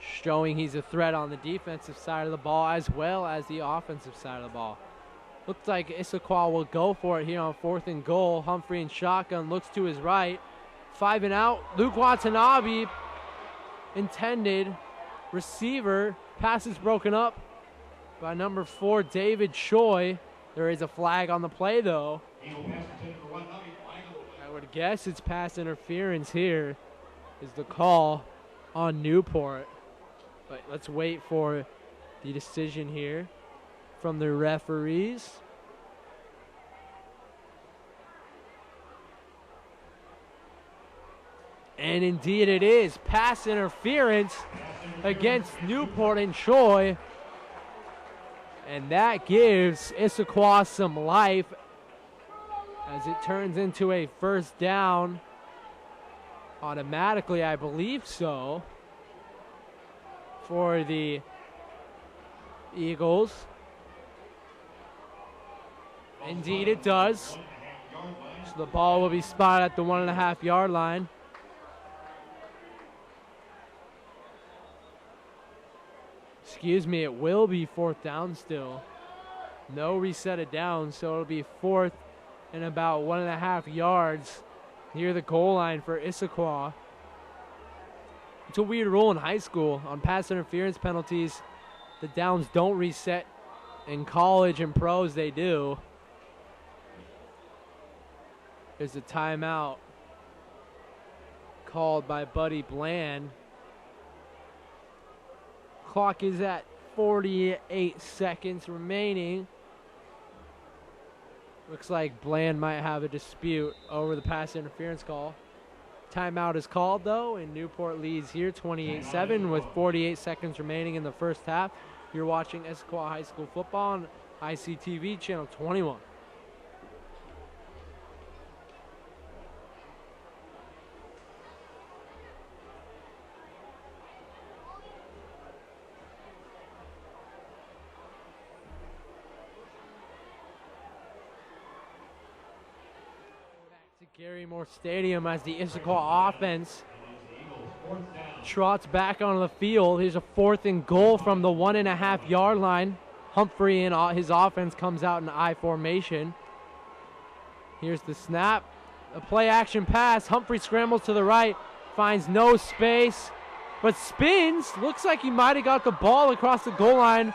showing he's a threat on the defensive side of the ball as well as the offensive side of the ball. Looks like Issaquah will go for it here on 4th and goal. Humphrey in shotgun, looks to his right. 5 and out. Luke Watanabe intended. Receiver. Pass is broken up by number 4, David Choi. There is a flag on the play, though. I would guess it's pass interference here. is the call on Newport. But let's wait for the decision here from the referees. And indeed it is. Pass interference against Newport and Troy. And that gives Issaquah some life as it turns into a first down. Automatically, I believe so, for the Eagles. Indeed it does. So the ball will be spotted at the 1.5 yard line. Excuse me, it will be fourth down still. No reset it down, so it'll be fourth and about 1.5 yards near the goal line for Issaquah. It's a weird rule in high school. On pass interference penalties, the downs don't reset. In college and pros, they do. There's a timeout called by Buddy Bland. Clock is at 48 seconds remaining. Looks like Bland might have a dispute over the pass interference call. Timeout is called, though, and Newport leads here 28-7 with 48 seconds remaining in the first half. You're watching Issaquah High School football on ICTV channel 21. Gary Moore Stadium as the Issaquah offense trots back onto the field. Here's a 4th and goal from the 1.5 yard line. Humphrey and his offense comes out in I formation. Here's the snap. A play action pass. Humphrey scrambles to the right, finds no space, but spins. Looks like he might have got the ball across the goal line,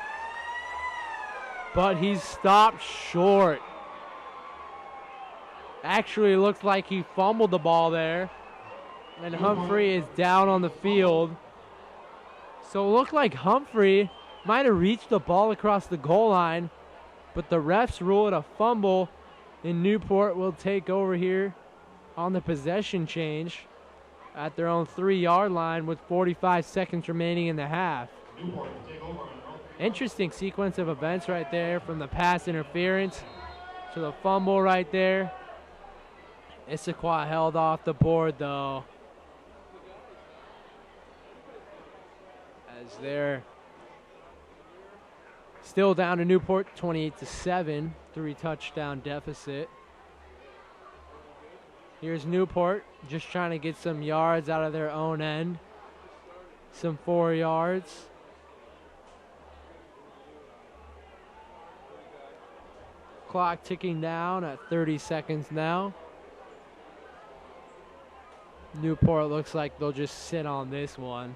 but he's stopped short. Actually, it looks like he fumbled the ball there. And Humphrey is down on the field. So it looked like Humphrey might have reached the ball across the goal line, but the refs rule it a fumble, and Newport will take over here on the possession change at their own 3 yard line with 45 seconds remaining in the half. Interesting sequence of events right there, from the pass interference to the fumble right there. Issaquah held off the board, though, as they're still down to Newport 28-7, 3-touchdown deficit. Here's Newport just trying to get some yards out of their own end, some 4 yards. Clock ticking down at 30 seconds now. Newport looks like they'll just sit on this one.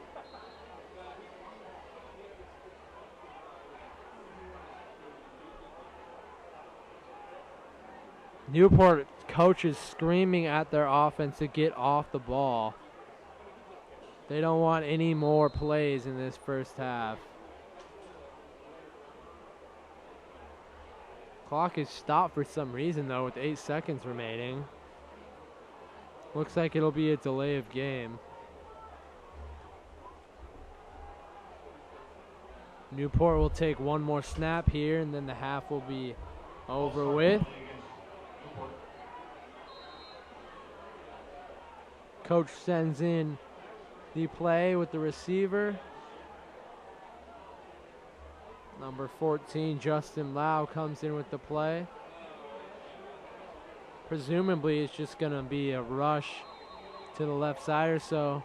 Newport coaches screaming at their offense to get off the ball. They don't want any more plays in this first half. Clock is stopped for some reason, though, with 8 seconds remaining. Looks like it'll be a delay of game. Newport will take one more snap here, and then the half will be over with. Coach sends in the play with the receiver. Number 14, Justin Lau, comes in with the play. Presumably it's just going to be a rush to the left side or so.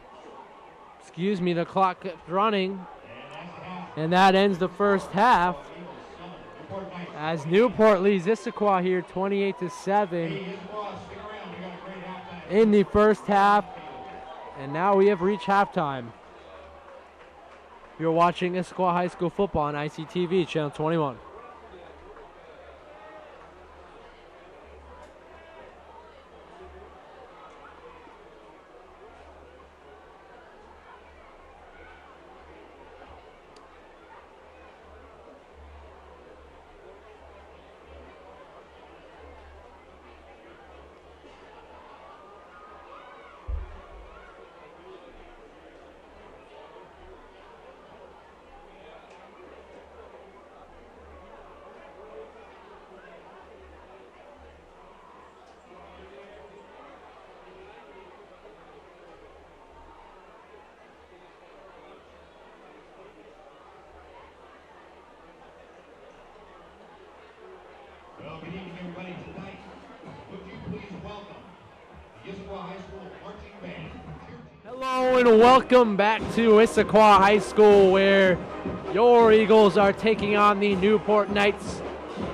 Excuse me, the clock kept running. And that ends the first half, as Newport leads Issaquah here 28-7 in the first half. And now we have reached halftime. You're watching Issaquah High School football on ICTV, channel 21. Hello and welcome back to Issaquah High School, where your Eagles are taking on the Newport Knights.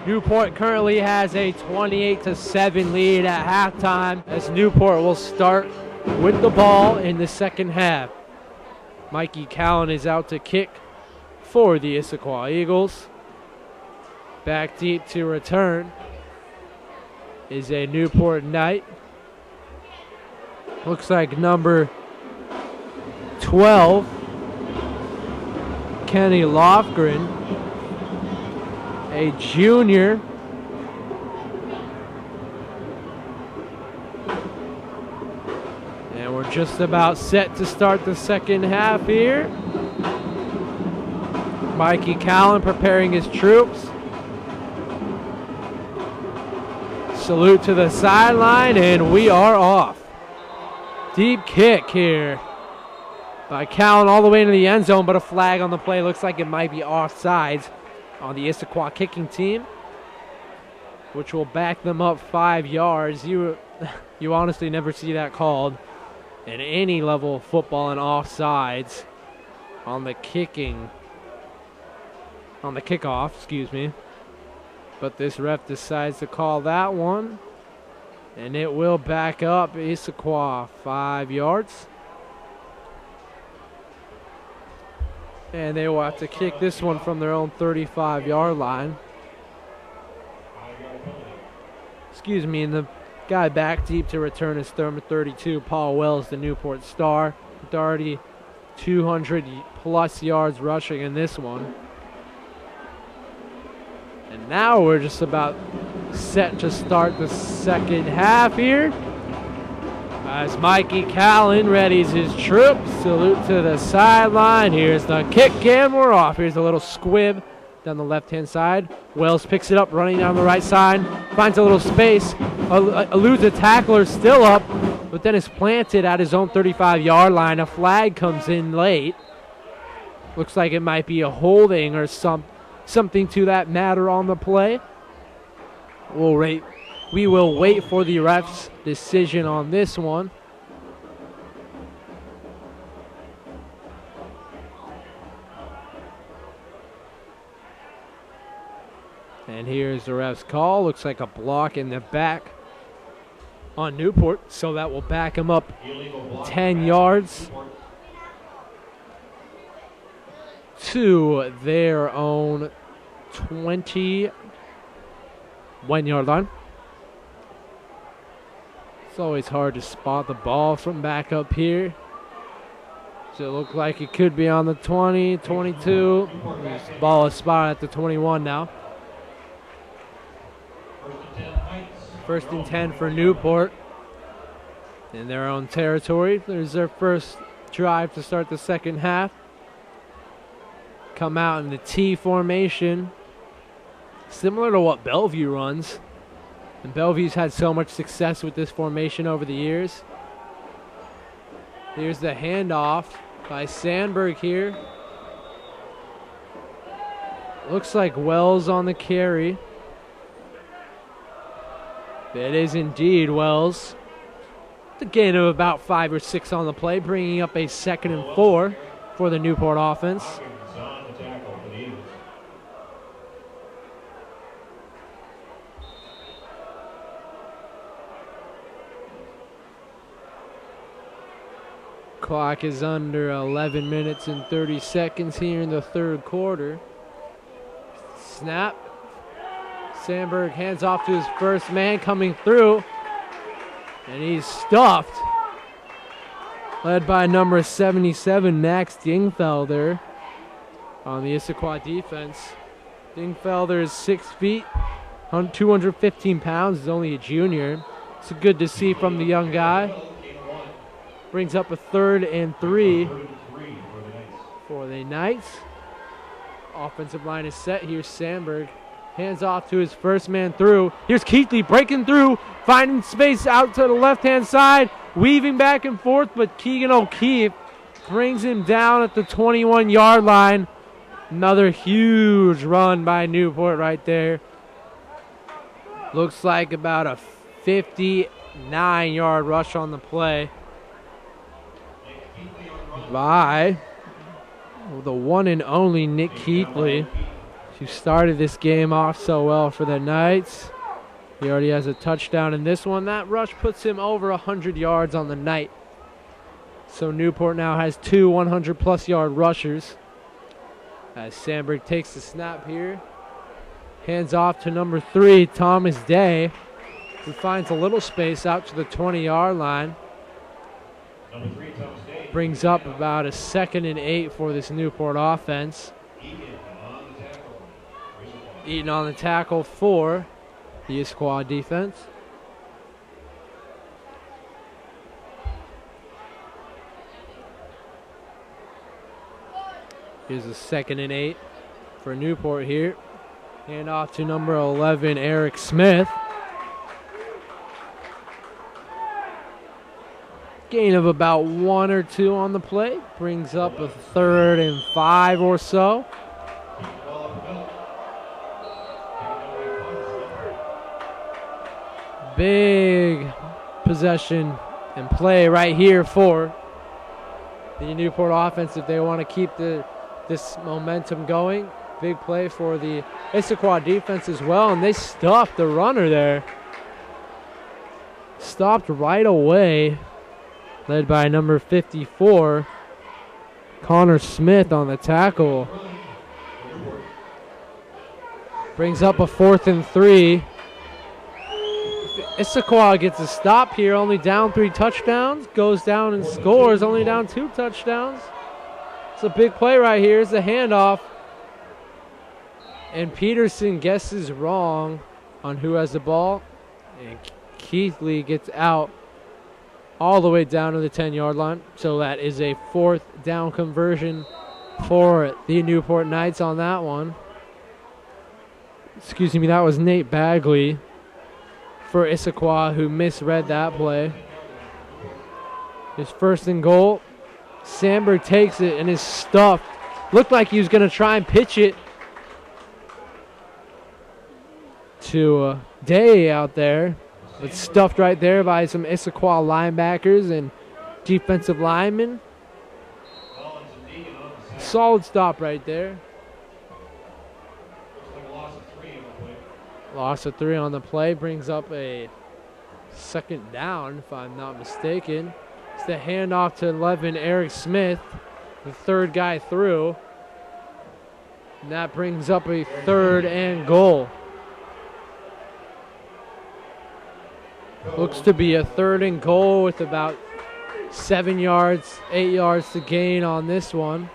Newport currently has a 28-7 lead at halftime, as Newport will start with the ball in the second half. Mikey Callan is out to kick for the Issaquah Eagles. Back deep to return is a Newport Knight. Looks like number 12, Kenny Lofgren, a junior. And we're just about set to start the second half here. Mikey Callan preparing his troops. Salute to the sideline, and we are off. Deep kick here by Callan all the way into the end zone, but a flag on the play. Looks like it might be offsides on the Issaquah kicking team, which will back them up 5 yards. You honestly never see that called in any level of football, and offsides on the kickoff, excuse me. But this ref decides to call that one, and it will back up Issaquah 5 yards. And they will have to kick this one from their own 35-yard line. Excuse me, and the guy back deep to return is number 32, Paul Wells, the Newport star, with already 200-plus yards rushing in this one. And now we're just about set to start the second half here, as Mikey Callan readies his troops. Salute to the sideline. Here's the kick, and we're off. Here's a little squib down the left-hand side. Wells picks it up, running down the right side, finds a little space, eludes a tackler, still up, but then is planted at his own 35-yard line. A flag comes in late. Looks like it might be a holding or something to that matter on the play. We will wait for the ref's decision on this one. And here's the ref's call. Looks like a block in the back on Newport, so that will back him up 10 yards to their own 21-yard line. It's always hard to spot the ball from back up here. So it looks like it could be on the 20, 22. This ball is spotted at the 21 now. First and 10 for Newport in their own territory. There's their first drive to start the second half. Come out in the T formation, similar to what Bellevue runs. And Bellevue's had so much success with this formation over the years. Here's the handoff by Sandberg here. Looks like Wells on the carry. It is indeed Wells. The gain of about 5 or 6 on the play, bringing up a 2nd and 4 for the Newport offense. Clock is under 11 minutes and 30 seconds here in the third quarter. Snap. Sandberg hands off to his first man coming through, and he's stuffed. Led by number 77, Max Dingfelder on the Issaquah defense. Dingfelder is 6 feet, 215 pounds, is only a junior. It's good to see from the young guy. Brings up a 3rd and 3 for the Knights. Offensive line is set. Here's Sandberg. Hands off to his first man through. Here's Keithley breaking through, finding space out to the left-hand side, weaving back and forth, but Keegan O'Keefe brings him down at the 21-yard line. Another huge run by Newport right there. Looks like about a 59-yard rush on the play. by the one and only Nick Keithley, who started this game off so well for the Knights. He already has a touchdown in this one. That rush puts him over 100 yards on the night. So Newport now has two 100-plus yard rushers. As Sandberg takes the snap here. Hands off to number 3, Thomas Day, who finds a little space out to the 20-yard line. Brings up about a 2nd and 8 for this Newport offense. Eaton on the tackle for the Issaquah defense. Here's a 2nd and 8 for Newport here. Hand off to number 11, Eric Smith. Gain of about 1 or 2 on the play. Brings up a 3rd and 5 or so. Big possession and play right here for the Newport offense if they want to keep this momentum going. Big play for the Issaquah defense as well, and they stopped the runner there. Stopped right away, led by number 54, Connor Smith on the tackle. Brings up a 4th and 3. Issaquah gets a stop here, only down 3 touchdowns. Goes down and scores, only down 2 touchdowns. It's a big play right here. It's a handoff. And Peterson guesses wrong on who has the ball. And Keithley gets out all the way down to the 10-yard line. So that is a 4th down conversion for the Newport Knights on that one. Excuse me, that was Nate Bagley for Issaquah who misread that play. His 1st and goal. Sandberg takes it and is stuffed. Looked like he was going to try and pitch it to Day out there, but stuffed right there by some Issaquah linebackers and defensive linemen. Solid stop right there. Loss of 3 on the play. Brings up a 2nd down, if I'm not mistaken. It's the handoff to 11, Eric Smith, the 3rd guy through. And that brings up a 3rd and goal. Looks to be a 3rd and goal with about 7 yards, 8 yards to gain on this one.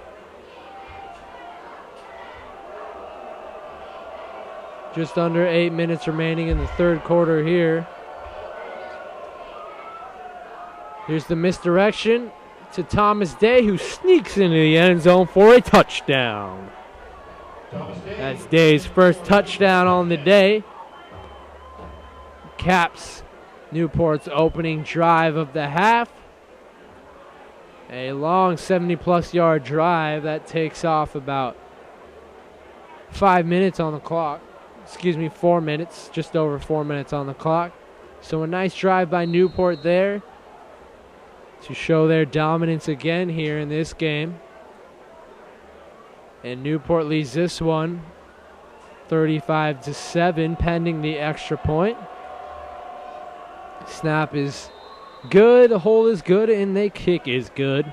Just under 8 minutes remaining in the 3rd quarter here. Here's the misdirection to Thomas Day, who sneaks into the end zone for a touchdown. That's Day's 1st touchdown on the day. Caps Newport's opening drive of the half. A long 70-plus yard drive that takes off about 5 minutes on the clock. Excuse me, 4 minutes, just over 4 minutes on the clock. So a nice drive by Newport there to show their dominance again here in this game. And Newport leads this one 35-7 pending the extra point. Snap is good, the hold is good, and the kick is good.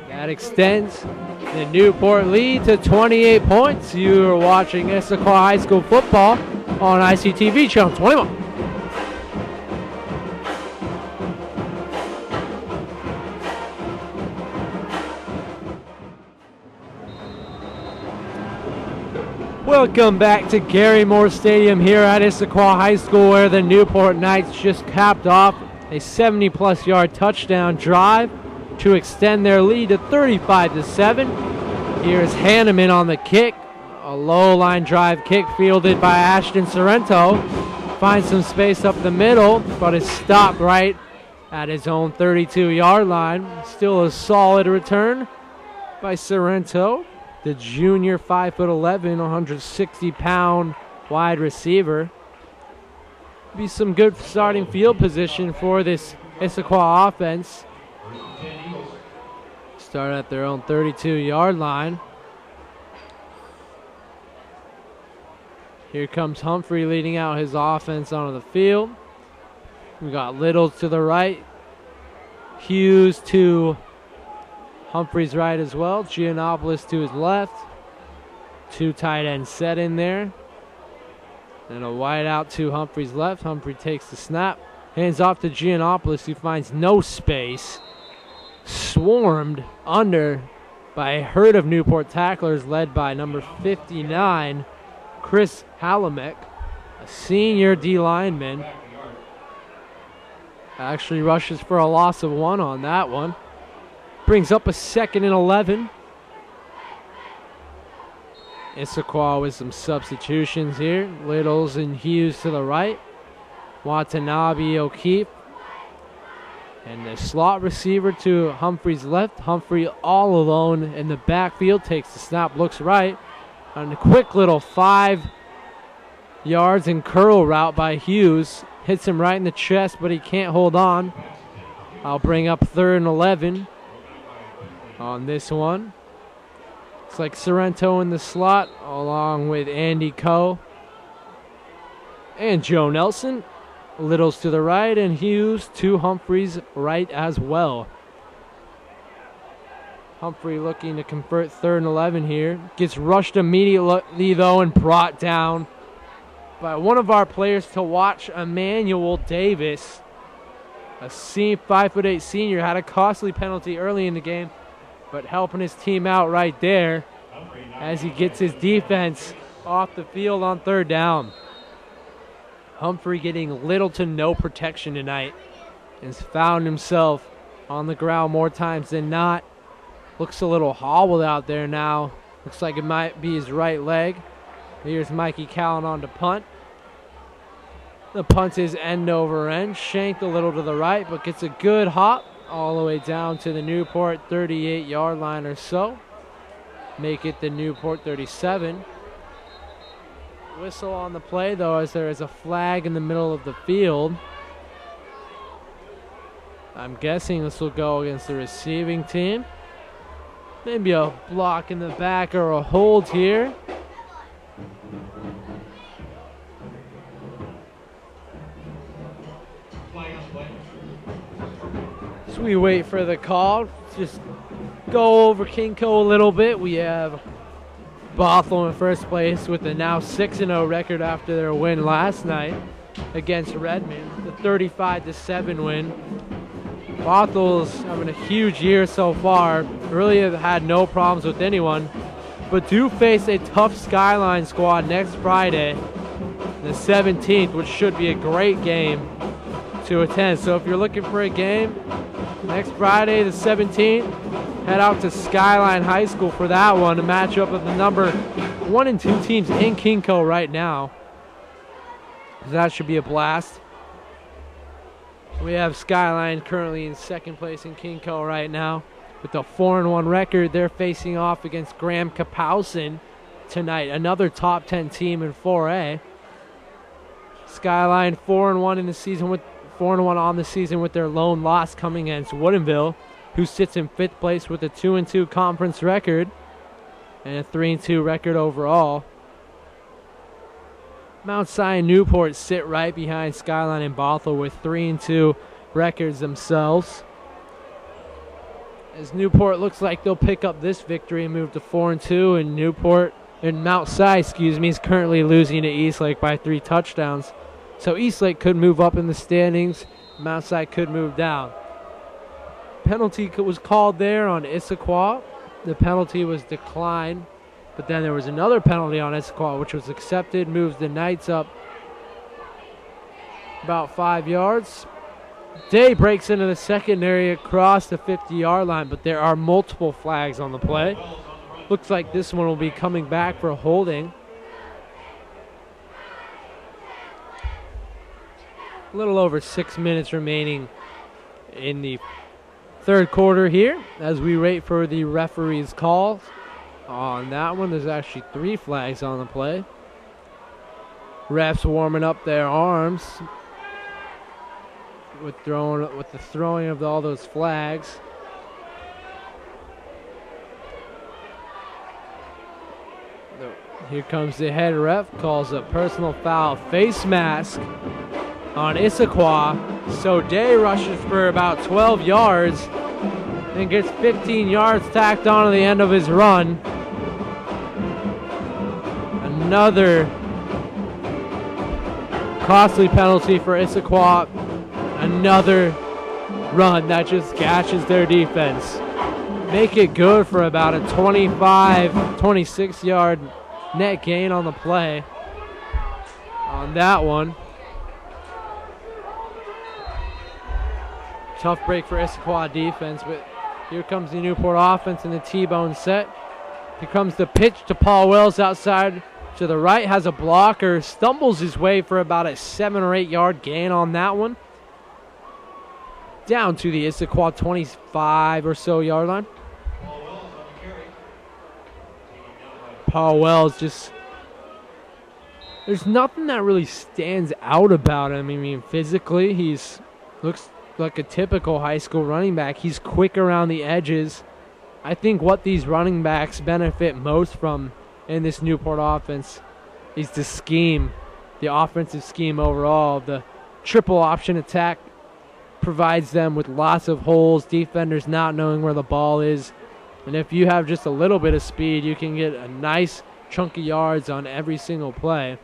That extends the Newport lead to 28 points. You are watching Issaquah High School football on ICTV Channel 21. Welcome back to Gary Moore Stadium here at Issaquah High School, where the Newport Knights just capped off a 70-plus yard touchdown drive to extend their lead to 35-7. Here's Hanneman on the kick. A low line drive kick fielded by Ashton Sorrento. Finds some space up the middle, but is stopped right at his own 32-yard line. Still a solid return by Sorrento, the junior 5'11", 160-pound wide receiver. Be some good starting field position for this Issaquah offense. start at their own 32-yard line. Here comes Humphrey leading out his offense onto the field. We got Littles to the right. Hughes to Humphrey's right as well. Giannopoulos to his left. 2 tight ends set in there. And a wide out to Humphrey's left. Humphrey takes the snap. Hands off to Giannopoulos, who finds no space. Swarmed under by a herd of Newport tacklers led by number 59, Chris Halamek, a senior D lineman. Actually rushes for a loss of 1 on that one. Brings up a 2nd and 11. Issaquah with some substitutions here. Littles and Hughes to the right. Watanabe, O'Keefe. And the slot receiver to Humphrey's left. Humphrey all alone in the backfield. Takes the snap, looks right. On a quick little 5 yards and curl route by Hughes. Hits him right in the chest, but he can't hold on. I'll bring up 3rd and 11 on this one. Looks like Sorrento in the slot, along with Andy Coe and Joe Nelson. Littles to the right, and Hughes to Humphrey's right as well. Humphrey looking to convert 3rd and 11 here. Gets rushed immediately, though, and brought down by one of our players to watch, Emmanuel Davis. A 5'8" senior, had a costly penalty early in the game, but helping his team out right there as he gets his defense off the field on 3rd down. Humphrey getting little to no protection tonight. Has found himself on the ground more times than not. Looks a little hobbled out there now. Looks like it might be his right leg. Here's Mikey Callan on to punt. The punt is end over end. Shanked a little to the right, but gets a good hop all the way down to the Newport 38-yard line or so. Make it the Newport 37. Whistle on the play, though, as there is a flag in the middle of the field. I'm guessing this will go against the receiving team. Maybe a block in the back or a hold here. So we wait for the call. Just go over Kingco a little bit. We have Bothell in first place with a now 6-0 record after their win last night against Redmond, the 35-7 win. Bothell's having a huge year so far. Really have had no problems with anyone, but do face a tough Skyline squad next Friday, the 17th, which should be a great game to attend. So if you're looking for a game, next Friday, the 17th, head out to Skyline High School for that one, a matchup of the number 1 and 2 teams in Kingco right now. That should be a blast. We have Skyline currently in 2nd place in Kingco right now with a 4-1 record. They're facing off against Graham Kapowson tonight, another top 10 team in 4A. Skyline 4-1 in the season with 4-1 on the season with their lone loss coming against Woodinville, who sits in 5th place with a 2-2 conference record and a 3-2 record overall. Mount Si and Newport sit right behind Skyline and Bothell with 3-2 records themselves. As Newport looks like they'll pick up this victory and move to 4-2, and Newport and Mount Si, is currently losing to Eastlake by 3 touchdowns. So Eastlake could move up in the standings, Mount Si could move down. Penalty was called there on Issaquah. The penalty was declined, but then there was another penalty on Issaquah, which was accepted, moves the Knights up about 5 yards. Day breaks into the secondary across the 50-yard line, but there are multiple flags on the play. Looks like this one will be coming back for holding. A little over 6 minutes remaining in the 3rd quarter here as we wait for the referee's call. On that one, there's actually 3 flags on the play. Refs warming up their arms with the throwing of all those flags. Here comes the head ref, calls a personal foul face mask on Issaquah. So Day rushes for about 12 yards and gets 15 yards tacked on to the end of his run. Another costly penalty for Issaquah. Another run that just gashes their defense. Make it good for about a 25, 26 yard net gain on the play on that one. Tough break for Issaquah defense, but here comes the Newport offense in the T-bone set. Here comes the pitch to Paul Wells outside to the right, has a blocker, stumbles his way for about a 7 or 8 yard gain on that one. Down to the Issaquah 25 or so yard line. Paul Wells just, there's nothing that really stands out about him. I mean, physically, he's looks like a typical high school running back. He's quick around the edges. I think what these running backs benefit most from in this Newport offense is the scheme, the offensive scheme overall. The triple option attack provides them with lots of holes, defenders not knowing where the ball is. And if you have just a little bit of speed, you can get a nice chunk of yards on every single play.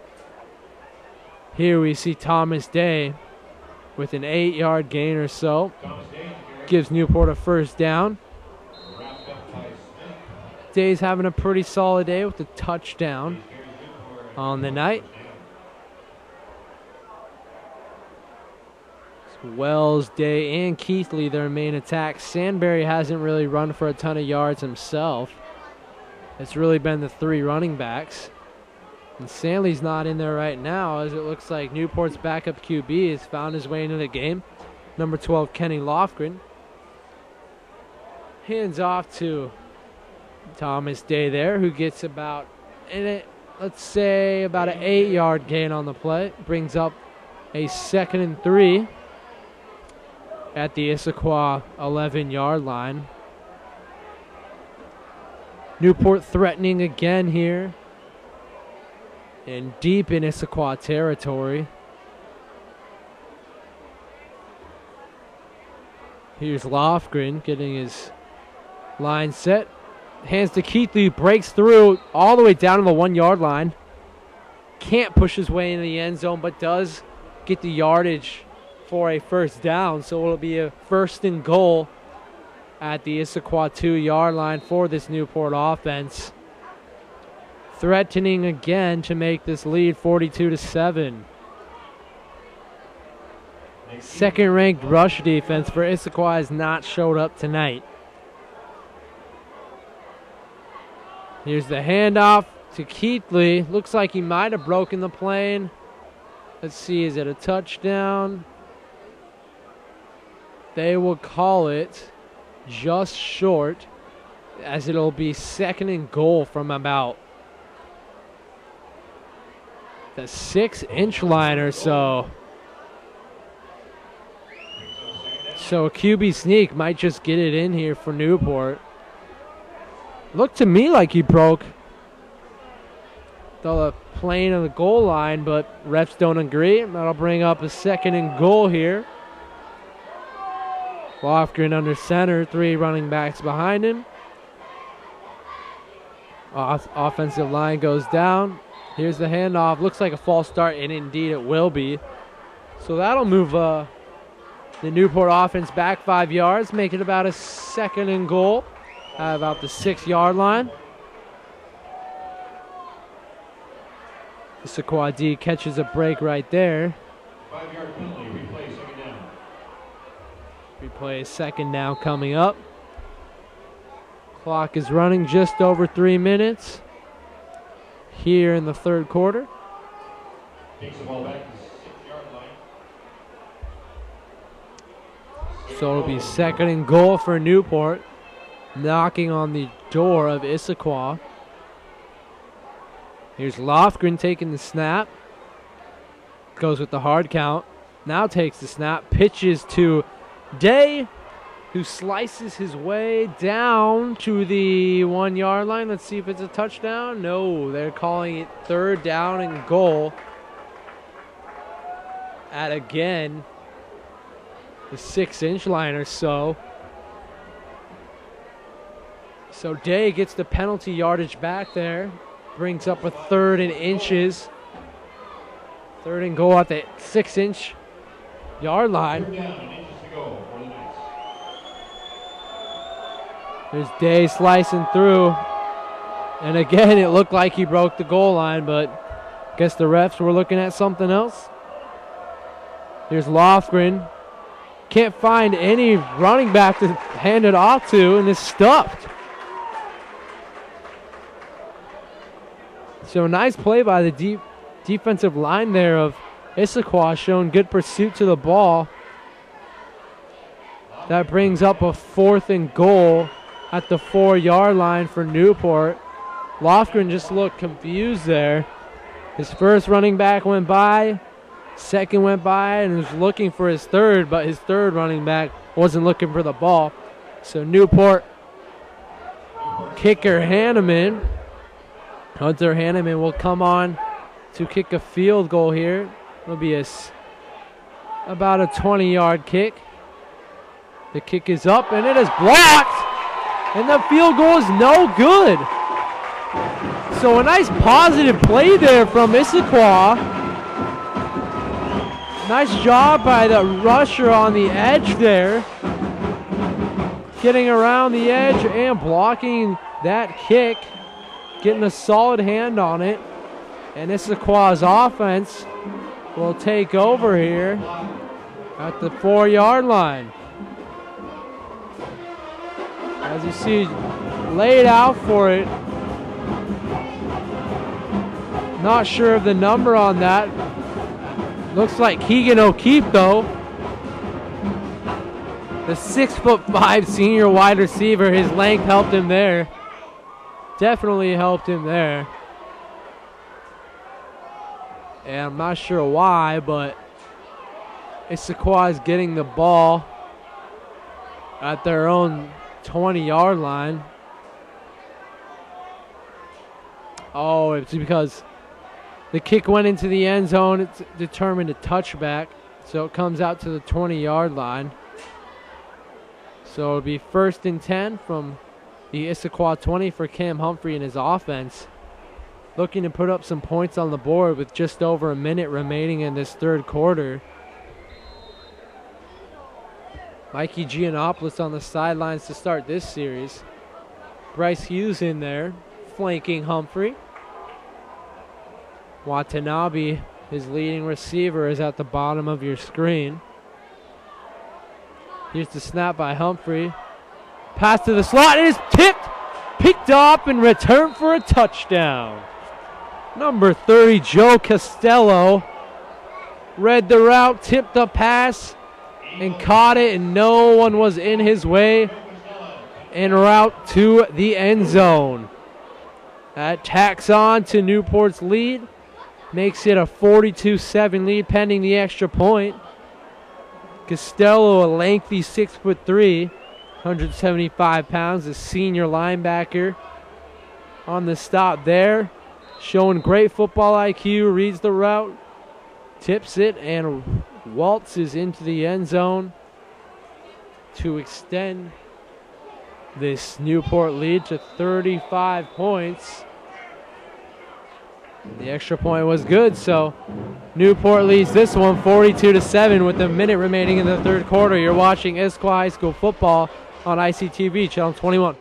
Here we see Thomas Day with an 8 yard gain or so. Gives Newport a first down. Day's having a pretty solid day with a touchdown on the night. Wells, Day, and Keithley, their main attack. Sandberry hasn't really run for a ton of yards himself. It's really been the 3 running backs. And Stanley's not in there right now, as it looks like Newport's backup QB has found his way into the game. Number 12, Kenny Lofgren. Hands off to Thomas Day there, who gets about, let's say, about an 8 yard gain on the play. Brings up a 2nd and 3 at the Issaquah 11 yard line. Newport threatening again here and deep in Issaquah territory. Here's Lofgren getting his line set. Hands to Keithley, breaks through all the way down to the 1 yard line. Can't push his way into the end zone, but does get the yardage for a first down. So it'll be a 1st and goal at the Issaquah 2 yard line for this Newport offense. Threatening again to make this lead 42-7. Second-ranked rush defense for Issaquah has not showed up tonight. Here's the handoff to Keithley. Looks like he might have broken the plane. Let's see, is it a touchdown? They will call it just short, as it'll be 2nd and goal from about the 6-inch line or so. So a QB sneak might just get it in here for Newport. Looked to me like he broke the plane of the goal line, but refs don't agree. That'll bring up a 2nd and goal here. Lofgren under center, 3 running backs behind him. Offensive line goes down. Here's the handoff. Looks like a false start, and indeed it will be. So that'll move the Newport offense back 5 yards, make it about a 2nd and goal at about the 6 yard line. Issaquah D catches a break right there. 5 yard penalty, replay, 2nd down. Replay 2nd down coming up. Clock is running just over 3 minutes here in the 3rd quarter. Takes the ball back to the 6 yard line. So it'll be 2nd and goal for Newport, knocking on the door of Issaquah. Here's Lofgren taking the snap. Goes with the hard count. Now takes the snap. Pitches to Day. who slices his way down to the 1 yard line. Let's see if it's a touchdown. No, they're calling it 3rd down and goal at, again, the 6-inch line or so. So Day gets the penalty yardage back there. Brings up a 3rd and inches. 3rd and goal at the 6-inch yard line. 3rd down and inches to go for the Knights. There's Day slicing through. And again, it looked like he broke the goal line, but I guess the refs were looking at something else. Here's Lofgren. Can't find any running back to hand it off to, and is stuffed. So a nice play by the defensive line there of Issaquah, showing good pursuit to the ball. That brings up a 4th and goal at the 4-yard line for Newport. Lofgren just looked confused there. His first running back went by, second went by, and was looking for his third, but his third running back wasn't looking for the ball. So Newport kicker Hanneman, Hunter Hanneman, will come on to kick a field goal here. It'll be about a 20-yard kick. The kick is up, and it is blocked, and the field goal is no good. So a nice positive play there from Issaquah. Nice job by the rusher on the edge there, getting around the edge and blocking that kick, getting a solid hand on it. And Issaquah's offense will take over here at the 4-yard line. As you see, laid out for it. Not sure of the number on that. Looks like Keegan O'Keefe, though. The 6'5" senior wide receiver. His length helped him there. Definitely helped him there. And I'm not sure why, but Issaquah is getting the ball at their own 20-yard line. Oh, it's because the kick went into the end zone. It's determined a touchback, so it comes out to the 20-yard line. So it'll be 1st and 10 from the Issaquah 20 for Cam Humphrey and his offense. Looking to put up some points on the board with just over a minute remaining in this third quarter. Mikey Giannopoulos on the sidelines to start this series. Bryce Hughes in there, flanking Humphrey. Watanabe, his leading receiver, is at the bottom of your screen. Here's the snap by Humphrey. Pass to the slot. It is tipped, picked up, and returned for a touchdown. Number 30, Joe Costello, read the route, tipped the pass, and caught it, and no one was in his way en route to the end zone. That tacks on to Newport's lead, makes it a 42-7 lead pending the extra point. Costello, a lengthy 6'3", 175 pounds, a senior linebacker on the stop there, showing great football IQ, reads the route, tips it, and waltzes into the end zone to extend this Newport lead to 35 points. The extra point was good, so Newport leads this one 42-7 with a minute remaining in the third quarter. You're watching Issaquah High School football on ICTV, channel 21.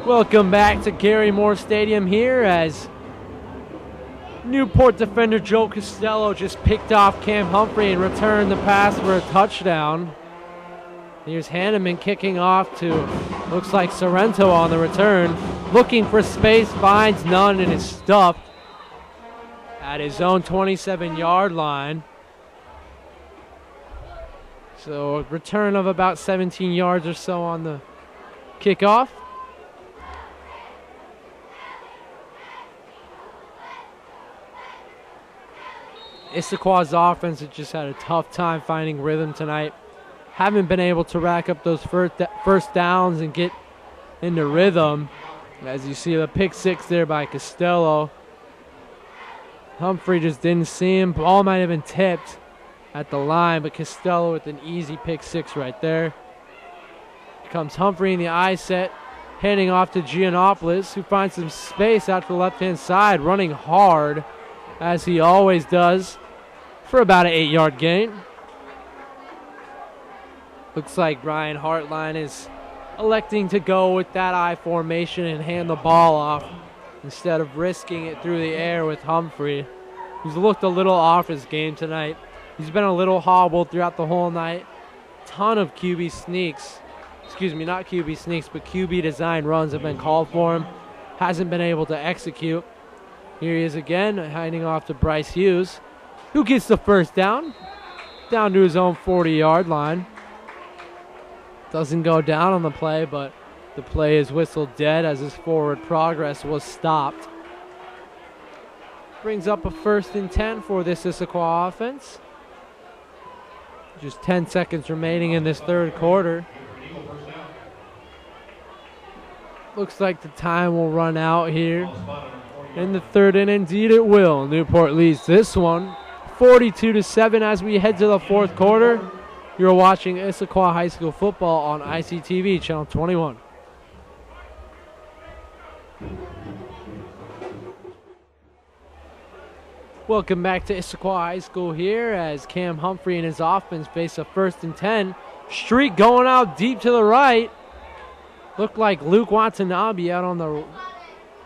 Welcome back to Gary Moore Stadium here as Newport defender Joe Costello just picked off Cam Humphrey and returned the pass for a touchdown. Here's Hanneman kicking off to, looks like Sorrento on the return. Looking for space, finds none, and is stuffed at his own 27-yard line. So a return of about 17 yards or so on the kickoff. Issaquah's offense has just had a tough time finding rhythm tonight. Haven't been able to rack up those first downs and get into rhythm. As you see the pick six there by Costello. Humphrey just didn't see him. Ball might have been tipped at the line, but Costello with an easy pick six right there. Here comes Humphrey in the I set, handing off to Giannopoulos, who finds some space out to the left-hand side, running hard, as he always does, for about an 8-yard gain. Looks like Brian Hartline is electing to go with that I formation and hand the ball off instead of risking it through the air with Humphrey, who's looked a little off his game tonight. He's been a little hobbled throughout the whole night. Ton of QB sneaks. Excuse me, not QB sneaks, but QB design runs have been called for him. Hasn't been able to execute. Here he is again, handing off to Bryce Hughes, who gets the first down to his own 40-yard line. Doesn't go down on the play, but the play is whistled dead as his forward progress was stopped. Brings up a 1st and 10 for this Issaquah offense. Just 10 seconds remaining in this third quarter. Looks like the time will run out here in the third, and indeed it will. Newport leads this one 42-7 as we head to the fourth quarter. You're watching Issaquah High School football on ICTV, Channel 21. Welcome back to Issaquah High School here as Cam Humphrey and his offense face a 1st and 10. Streak going out deep to the right. Looked like Luke Watanabe out on the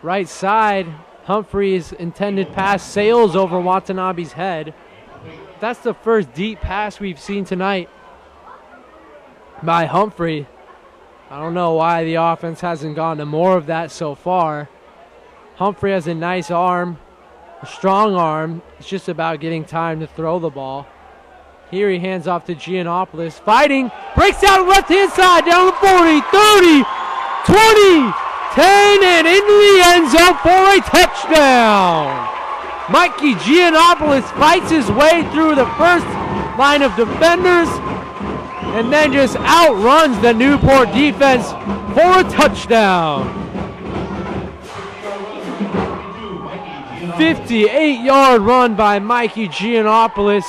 right side. Humphrey's intended pass sails over Watanabe's head. That's the first deep pass we've seen tonight by Humphrey. I don't know why the offense hasn't gone to more of that so far. Humphrey has a nice arm, a strong arm. It's just about getting time to throw the ball. Here he hands off to Giannopoulos, fighting, breaks out left-hand side, down to 40, 30, 20, 10, and in the end zone for a touchdown. Mikey Giannopoulos fights his way through the first line of defenders and then just outruns the Newport defense for a touchdown. 58-yard run by Mikey Giannopoulos.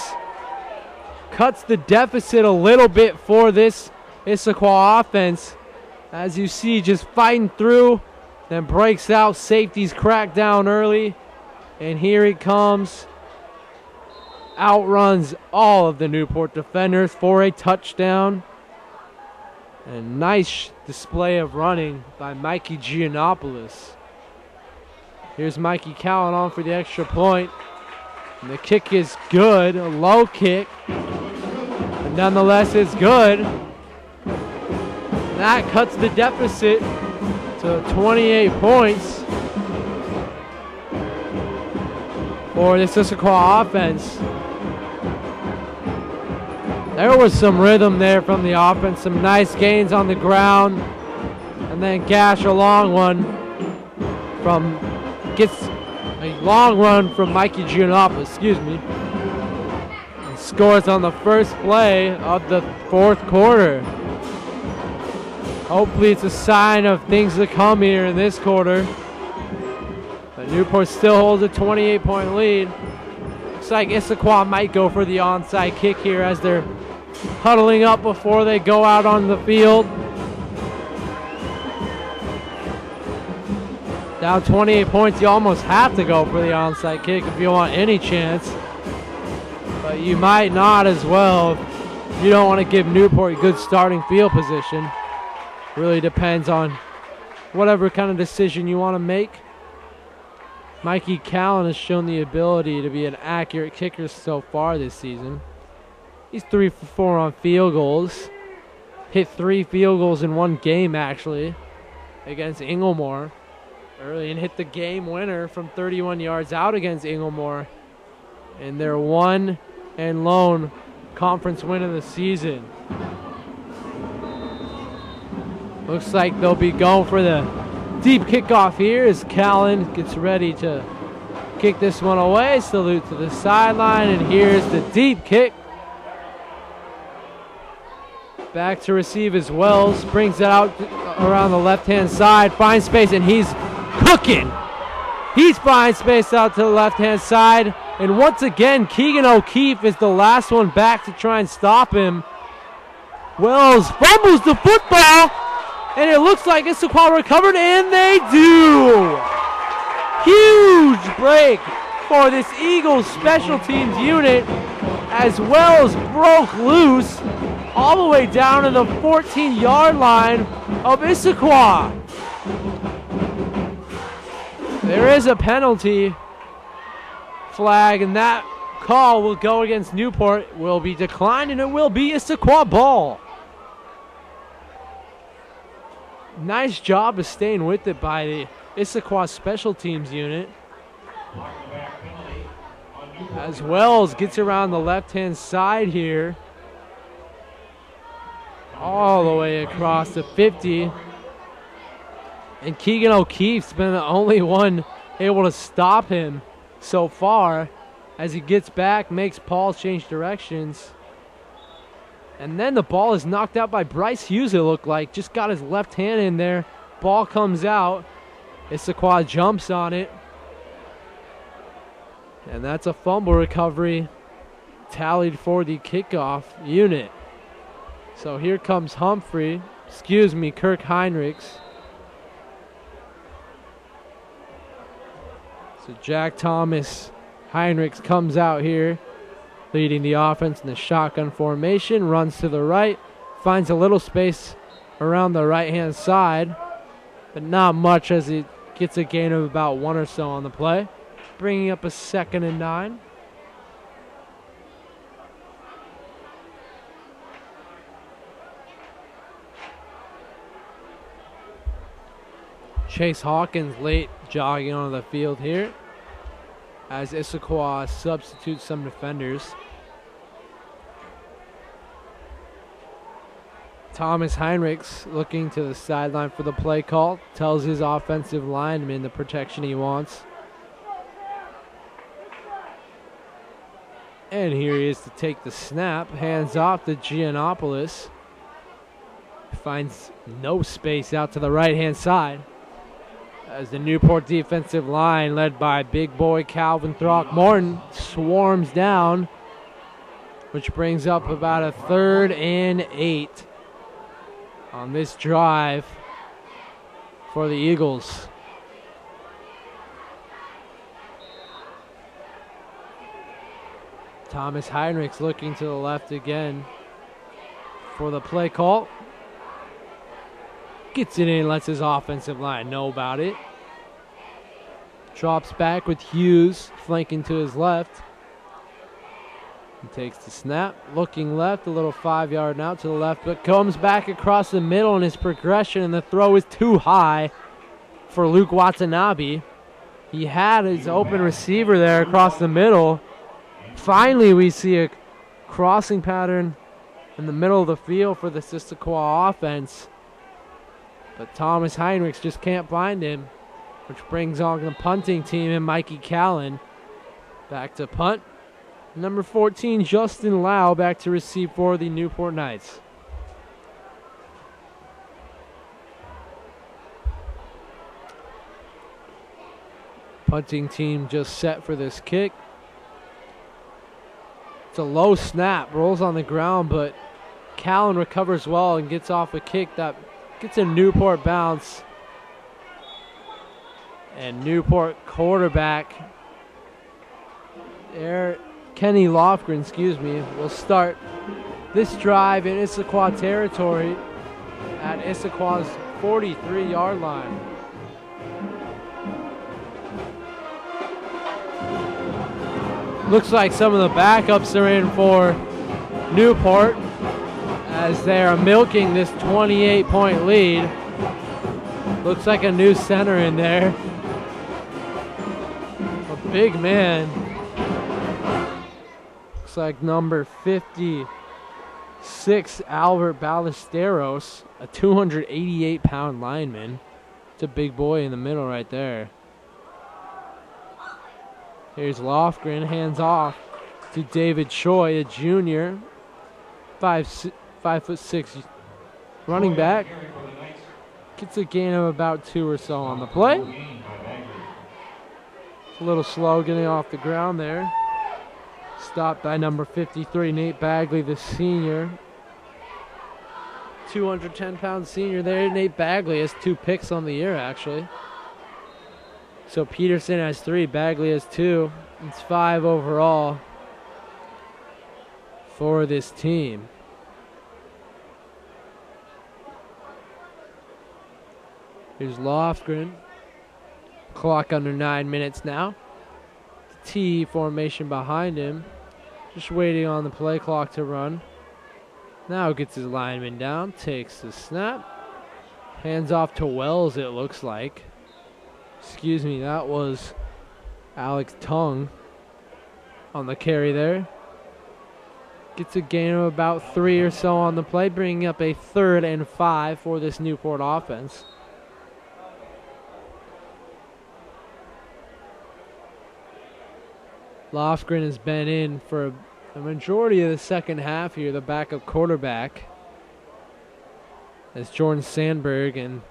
Cuts the deficit a little bit for this Issaquah offense. As you see, just fighting through, then breaks out. Safeties crack down early. And here he comes. Outruns all of the Newport defenders for a touchdown. And nice display of running by Mikey Giannopoulos. Here's Mikey Cowan on for the extra point. And the kick is good, a low kick. But nonetheless, it's good. That cuts the deficit to 28 points for this Issaquah offense. There was some rhythm there from the offense, some nice gains on the ground, and then Gash a long one from, gets a long run from Mikey Giannopoulos, excuse me, and scores on the first play of the fourth quarter. Hopefully it's a sign of things to come here in this quarter. But Newport still holds a 28-point lead. Looks like Issaquah might go for the onside kick here as they're huddling up before they go out on the field. Down 28 points, you almost have to go for the onside kick if you want any chance. But you might not as well. You don't want to give Newport a good starting field position. Really depends on whatever kind of decision you want to make. Mikey Callan has shown the ability to be an accurate kicker so far this season. He's 3 for 4 on field goals. Hit 3 field goals in one game, actually, against Inglemore early, and hit the game winner from 31 yards out against Inglemore in their one and lone conference win of the season. Looks like they'll be going for the deep kickoff here as Callan gets ready to kick this one away. Salute to the sideline, and here's the deep kick. Back to receive as Wells. Brings it out around the left-hand side. Finds space, and he's cooking. He's finds space out to the left-hand side. And once again, Keegan O'Keefe is the last one back to try and stop him. Wells fumbles the football, and it looks like Issaquah recovered, and they do. Huge break for this Eagles special teams unit as Wells broke loose all the way down to the 14-yard line of Issaquah. There is a penalty flag, and that call will go against Newport, will be declined, and it will be Issaquah ball. Nice job of staying with it by the Issaquah special teams unit. As Wells gets around the left-hand side here, all the way across the 50. And Keegan O'Keefe's been the only one able to stop him so far as he gets back, makes Paul change directions. And then the ball is knocked out by Bryce Hughes, it looked like. Just got his left hand in there. Ball comes out. Issaquah jumps on it. And that's a fumble recovery tallied for the kickoff unit. So here comes Kirk Heinrichs. So Jack Thomas Heinrichs comes out here, leading the offense in the shotgun formation, runs to the right, finds a little space around the right-hand side, but not much as he gets a gain of about 1 or so on the play, bringing up a 2nd and 9. Chase Hawkins late jogging onto the field here as Issaquah substitutes some defenders. Thomas Heinrichs looking to the sideline for the play call, tells his offensive lineman the protection he wants. And here he is to take the snap, hands off to Giannopoulos. Finds no space out to the right-hand side as the Newport defensive line, led by big boy Calvin Throckmorton, swarms down, which brings up about a 3rd and 8 on this drive for the Eagles. Thomas Heinrichs looking to the left again for the play call. Gets it in, lets his offensive line know about it. Drops back with Hughes flanking to his left. He takes the snap, looking left, a little 5-yard out to the left, but comes back across the middle in his progression, and the throw is too high for Luke Watanabe. He had his open receiver there across the middle. Finally, we see a crossing pattern in the middle of the field for the Issaquah offense. But Thomas Heinrichs just can't find him, which brings on the punting team and Mikey Callan. Back to punt. Number 14, Justin Lau, back to receive for the Newport Knights. Punting team just set for this kick. It's a low snap, rolls on the ground, but Callan recovers well and gets off a kick that gets a Newport bounce. And Newport quarterback Kenny Lofgren, will start this drive in Issaquah territory at Issaquah's 43-yard line. Looks like some of the backups are in for Newport as they are milking this 28-point lead. Looks like a new center in there. A big man. Looks like number 56, Albert Ballesteros, a 288-pound lineman. It's a big boy in the middle right there. Here's Lofgren, hands off to David Choi, a junior, 5'6" running back. Gets a gain of about 2 or so on the play. It's a little slow getting off the ground there. Stopped by number 53, Nate Bagley, the senior. 210-pound senior there. Nate Bagley has 2 picks on the year, actually. So Peterson has 3, Bagley has 2. It's 5 overall for this team. Here's Lofgren. Clock under 9 minutes now. The T formation behind him. Just waiting on the play clock to run. Now gets his lineman down, takes the snap. Hands off to Wells, it looks like. Excuse me, that was Alex Tung on the carry there. Gets a gain of about 3 or so on the play, bringing up a 3rd and 5 for this Newport offense. Lofgren has been in for the majority of the second half here, the backup quarterback, as Jordan Sandberg and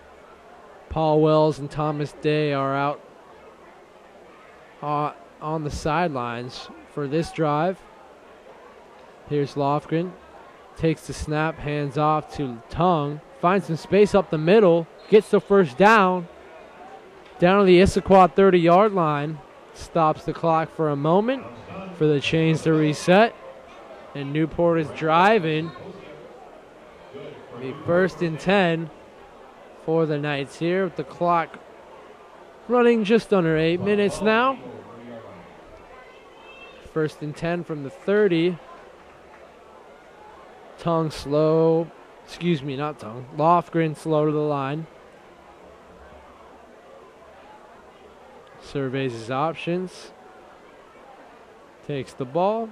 Paul Wells and Thomas Day are out on the sidelines for this drive. Here's Lofgren, takes the snap, hands off to Tung, finds some space up the middle, gets the first down, down to the Issaquah 30-yard line, stops the clock for a moment for the chains to reset, and Newport is driving. The 1st and 10 for the Knights here, with the clock running just under 8 minutes now. 1st and 10 from the 30. Tung slow, excuse me, not Tung. Lofgren slow to the line. Surveys his options. Takes the ball.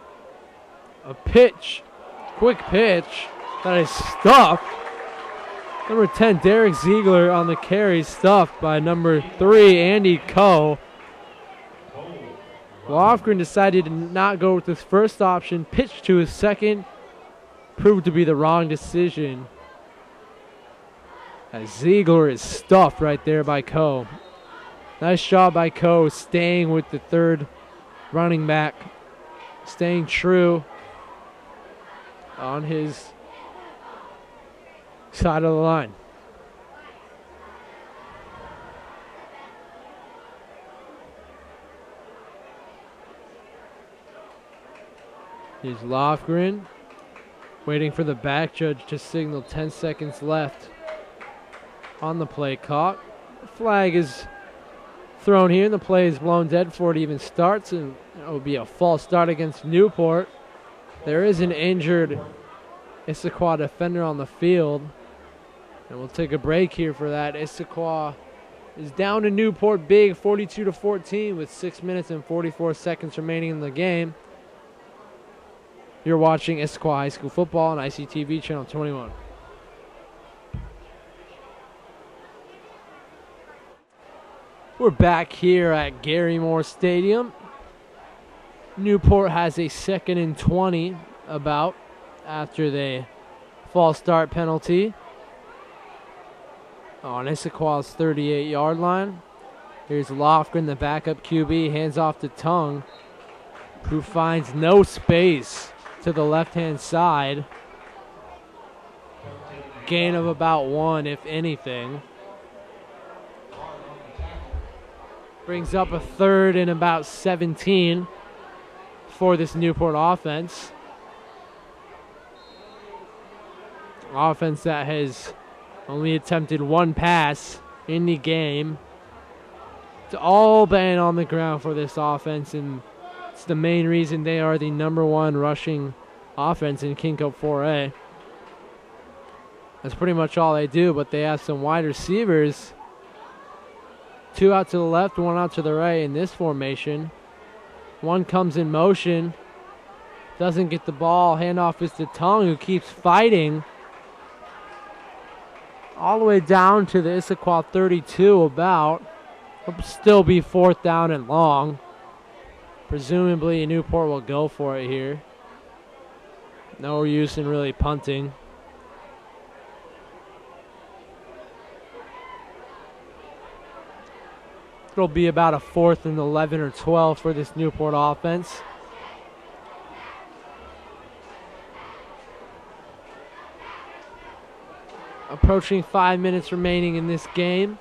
A pitch. Quick pitch. That is stuffed. Number 10, Derek Ziegler on the carry, stuffed by number 3, Andy Coe. Lofgren decided to not go with his first option, pitched to his second, proved to be the wrong decision, as Ziegler is stuffed right there by Coe. Nice job by Coe, staying with the 3rd running back, staying true on his side of the line. Here's Lofgren, waiting for the back judge to signal 10 seconds left on the play clock. The flag is thrown here, and the play is blown dead before it even starts, and it will be a false start against Newport. There is an injured Issaquah defender on the field, and we'll take a break here for that. Issaquah is down to Newport big, 42-14, with 6 minutes and 44 seconds remaining in the game. You're watching Issaquah High School football on ICTV Channel 21. We're back here at Gary Moore Stadium. Newport has a 2nd and 20 about after the false start penalty on Issaquah's 38-yard line. Here's Lofgren, the backup QB, hands off to Tung, who finds no space to the left-hand side. Gain of about 1, if anything. Brings up a 3rd and about 17 for this Newport offense. Offense that has only attempted 1 pass in the game. It's all been on the ground for this offense, and it's the main reason they are the #1 rushing offense in King Cup 4A. That's pretty much all they do, but they have some wide receivers. 2 out to the left, 1 out to the right in this formation. 1 comes in motion, doesn't get the ball. Handoff is to Tung, who keeps fighting all the way down to the Issaquah 32 about. It'll still be 4th down and long. Presumably Newport will go for it here. No use in really punting. It'll be about a 4th and 11 or 12 for this Newport offense. Approaching 5 minutes remaining in this game.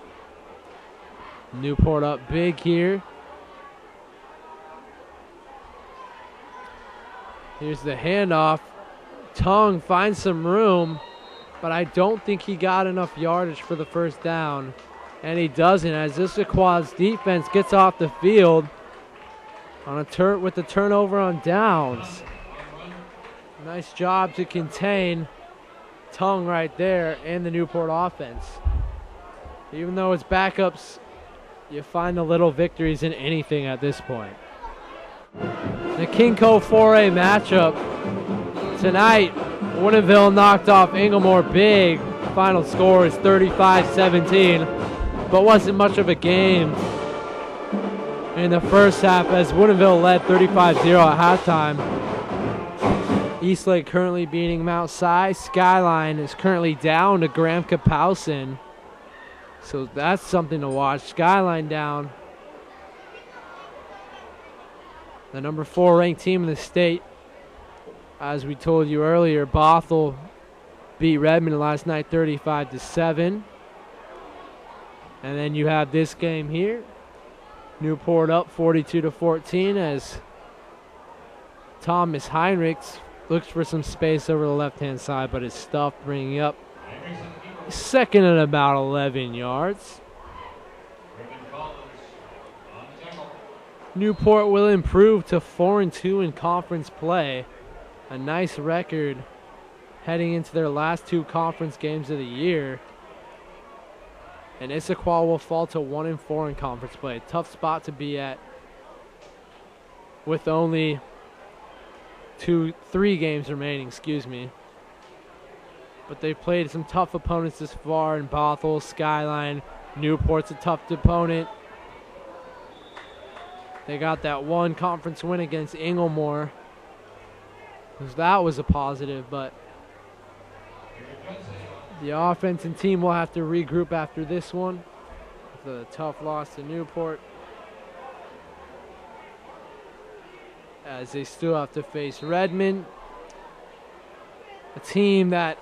Newport up big here. Here's the handoff. Tongue finds some room, but I don't think he got enough yardage for the first down. And he doesn't, as Issaquah's defense gets off the field on with the turnover on downs. Nice job to contain Tongue right there and the Newport offense. Even though it's backups, you find the little victories in anything at this point. The Kinco 4A matchup tonight. Woodinville knocked off Inglemore big. Final score is 35-17, but wasn't much of a game in the first half as Woodinville led 35-0 at halftime. Eastlake currently beating Mount Si. Skyline is currently down to Graham Kapowson, so that's something to watch. Skyline down. The number 4 ranked team in the state. As we told you earlier, Bothell beat Redmond last night 35-7. And then you have this game here. Newport up 42-14 as Thomas Heinrichs looks for some space over the left-hand side, but is stuffed, bringing up second at about 11 yards. Newport will improve to 4-2 in conference play. A nice record heading into their last 2 conference games of the year. And Issaquah will fall to 1-4 in conference play. Tough spot to be at with only 3 games remaining, But they've played some tough opponents this far in Bothell, Skyline. Newport's a tough opponent. They got that 1 conference win against Inglemore. That was a positive, but the offense and team will have to regroup after this one. The tough loss to Newport, as they still have to face Redmond, a team that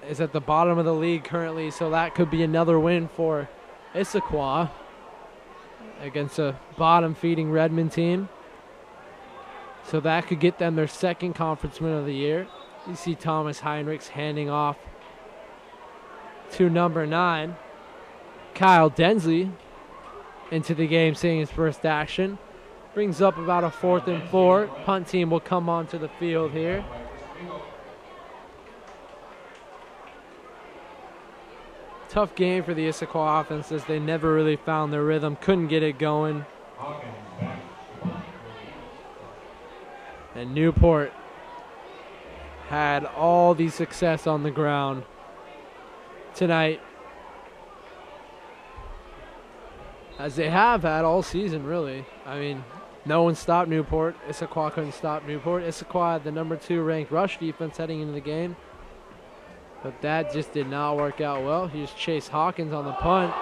is at the bottom of the league currently, so that could be another win for Issaquah against a bottom-feeding Redmond team. So that could get them their 2nd conference win of the year. You see Thomas Heinrichs handing off to number 9, Kyle Densley, into the game, seeing his first action. Brings up about a 4th and 4. Punt team will come onto the field here. Tough game for the Issaquah offense as they never really found their rhythm, couldn't get it going. And Newport had all the success on the ground tonight, as they have had all season, really. I mean, no one stopped Newport. Issaquah couldn't stop Newport. Issaquah had the number 2 ranked rush defense heading into the game, but that just did not work out well. Here's Chase Hawkins on the punt.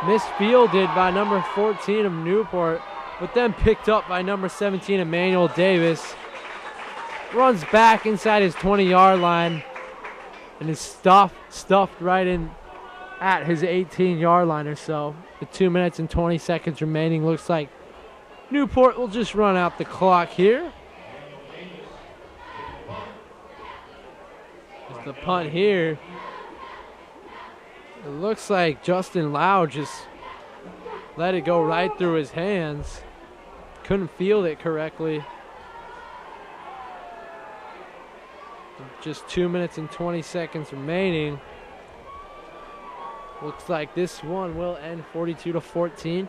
Misfielded by number 14 of Newport, but then picked up by number 17, Emmanuel Davis. Runs back inside his 20-yard line and is stuffed right in at his 18-yard line or so. With 2 minutes and 20 seconds remaining, looks like Newport will just run out the clock here. There's the punt here. It looks like Justin Lau just let it go right through his hands. Couldn't field it correctly. Just 2 minutes and 20 seconds remaining. Looks like this one will end 42-14,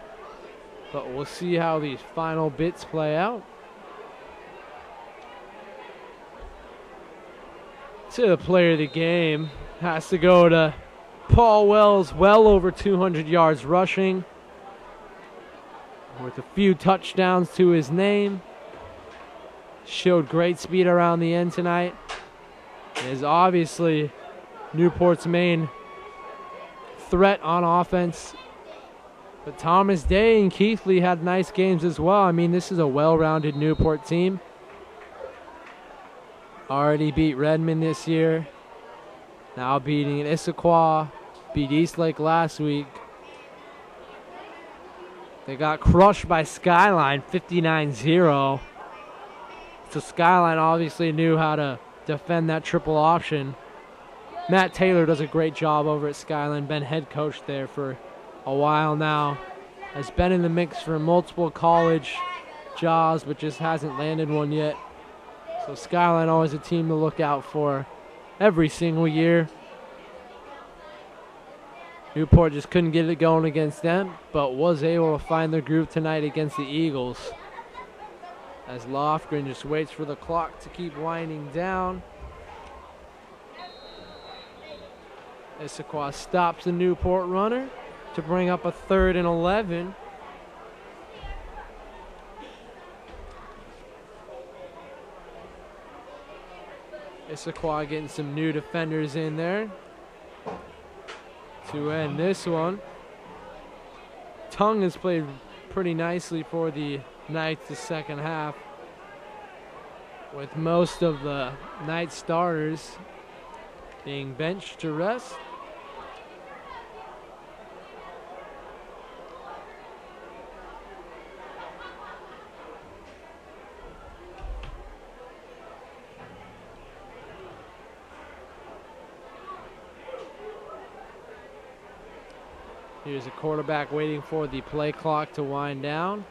but we'll see how these final bits play out. To the player of the game has to go to Paul Wells, well over 200 yards rushing. with a few touchdowns to his name. Showed great speed around the end tonight. Is obviously Newport's main threat on offense. But Thomas Day and Keithley had nice games as well. I mean, this is a well-rounded Newport team. Already beat Redmond this year. Now beating Issaquah. Beat Eastlake last week. They got crushed by Skyline 59-0. So Skyline obviously knew how to defend that triple option. Matt Taylor does a great job over at Skyline. Been head coach there for a while now. Has been in the mix for multiple college jobs, but just hasn't landed one yet. So Skyline always a team to look out for every single year. Newport just couldn't get it going against them, but was able to find their groove tonight against the Eagles. As Lofgren just waits for the clock to keep winding down. Issaquah stops the Newport runner to bring up a 3rd and 11. Issaquah getting some new defenders in there to end this one. Tongue has played pretty nicely for the Knights the second half, with most of the Knights starters being benched to rest. Here's a quarterback waiting for the play clock to wind down.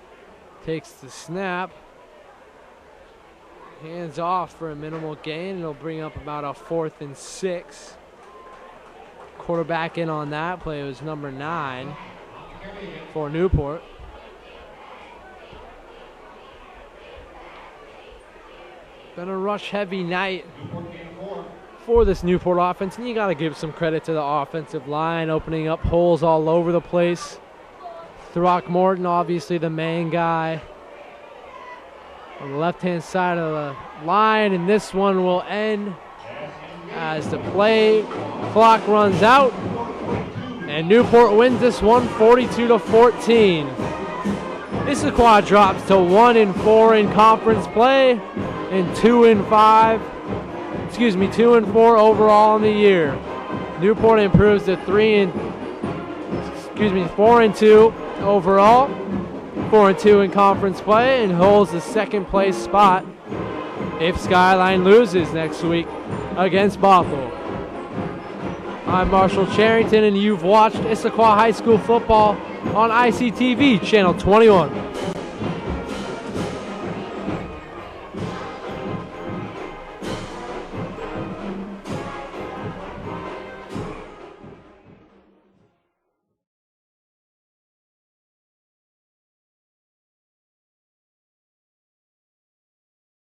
Takes the snap. Hands off for a minimal gain. It'll bring up about a 4th and 6. Quarterback in on that play was number 9 for Newport. Been a rush-heavy night for this Newport offense, and you got to give some credit to the offensive line, opening up holes all over the place. Throckmorton, obviously the main guy on the left-hand side of the line, and this one will end as the play clock runs out, and Newport wins this one 42-14. Issaquah drops to 1-4 in conference play and 2-4 overall in the year. Newport improves to 4-2 overall, 4-2 in conference play, and holds the 2nd place spot if Skyline loses next week against Bothell. I'm Marshall Charrington, and you've watched Issaquah High School football on ICTV Channel 21.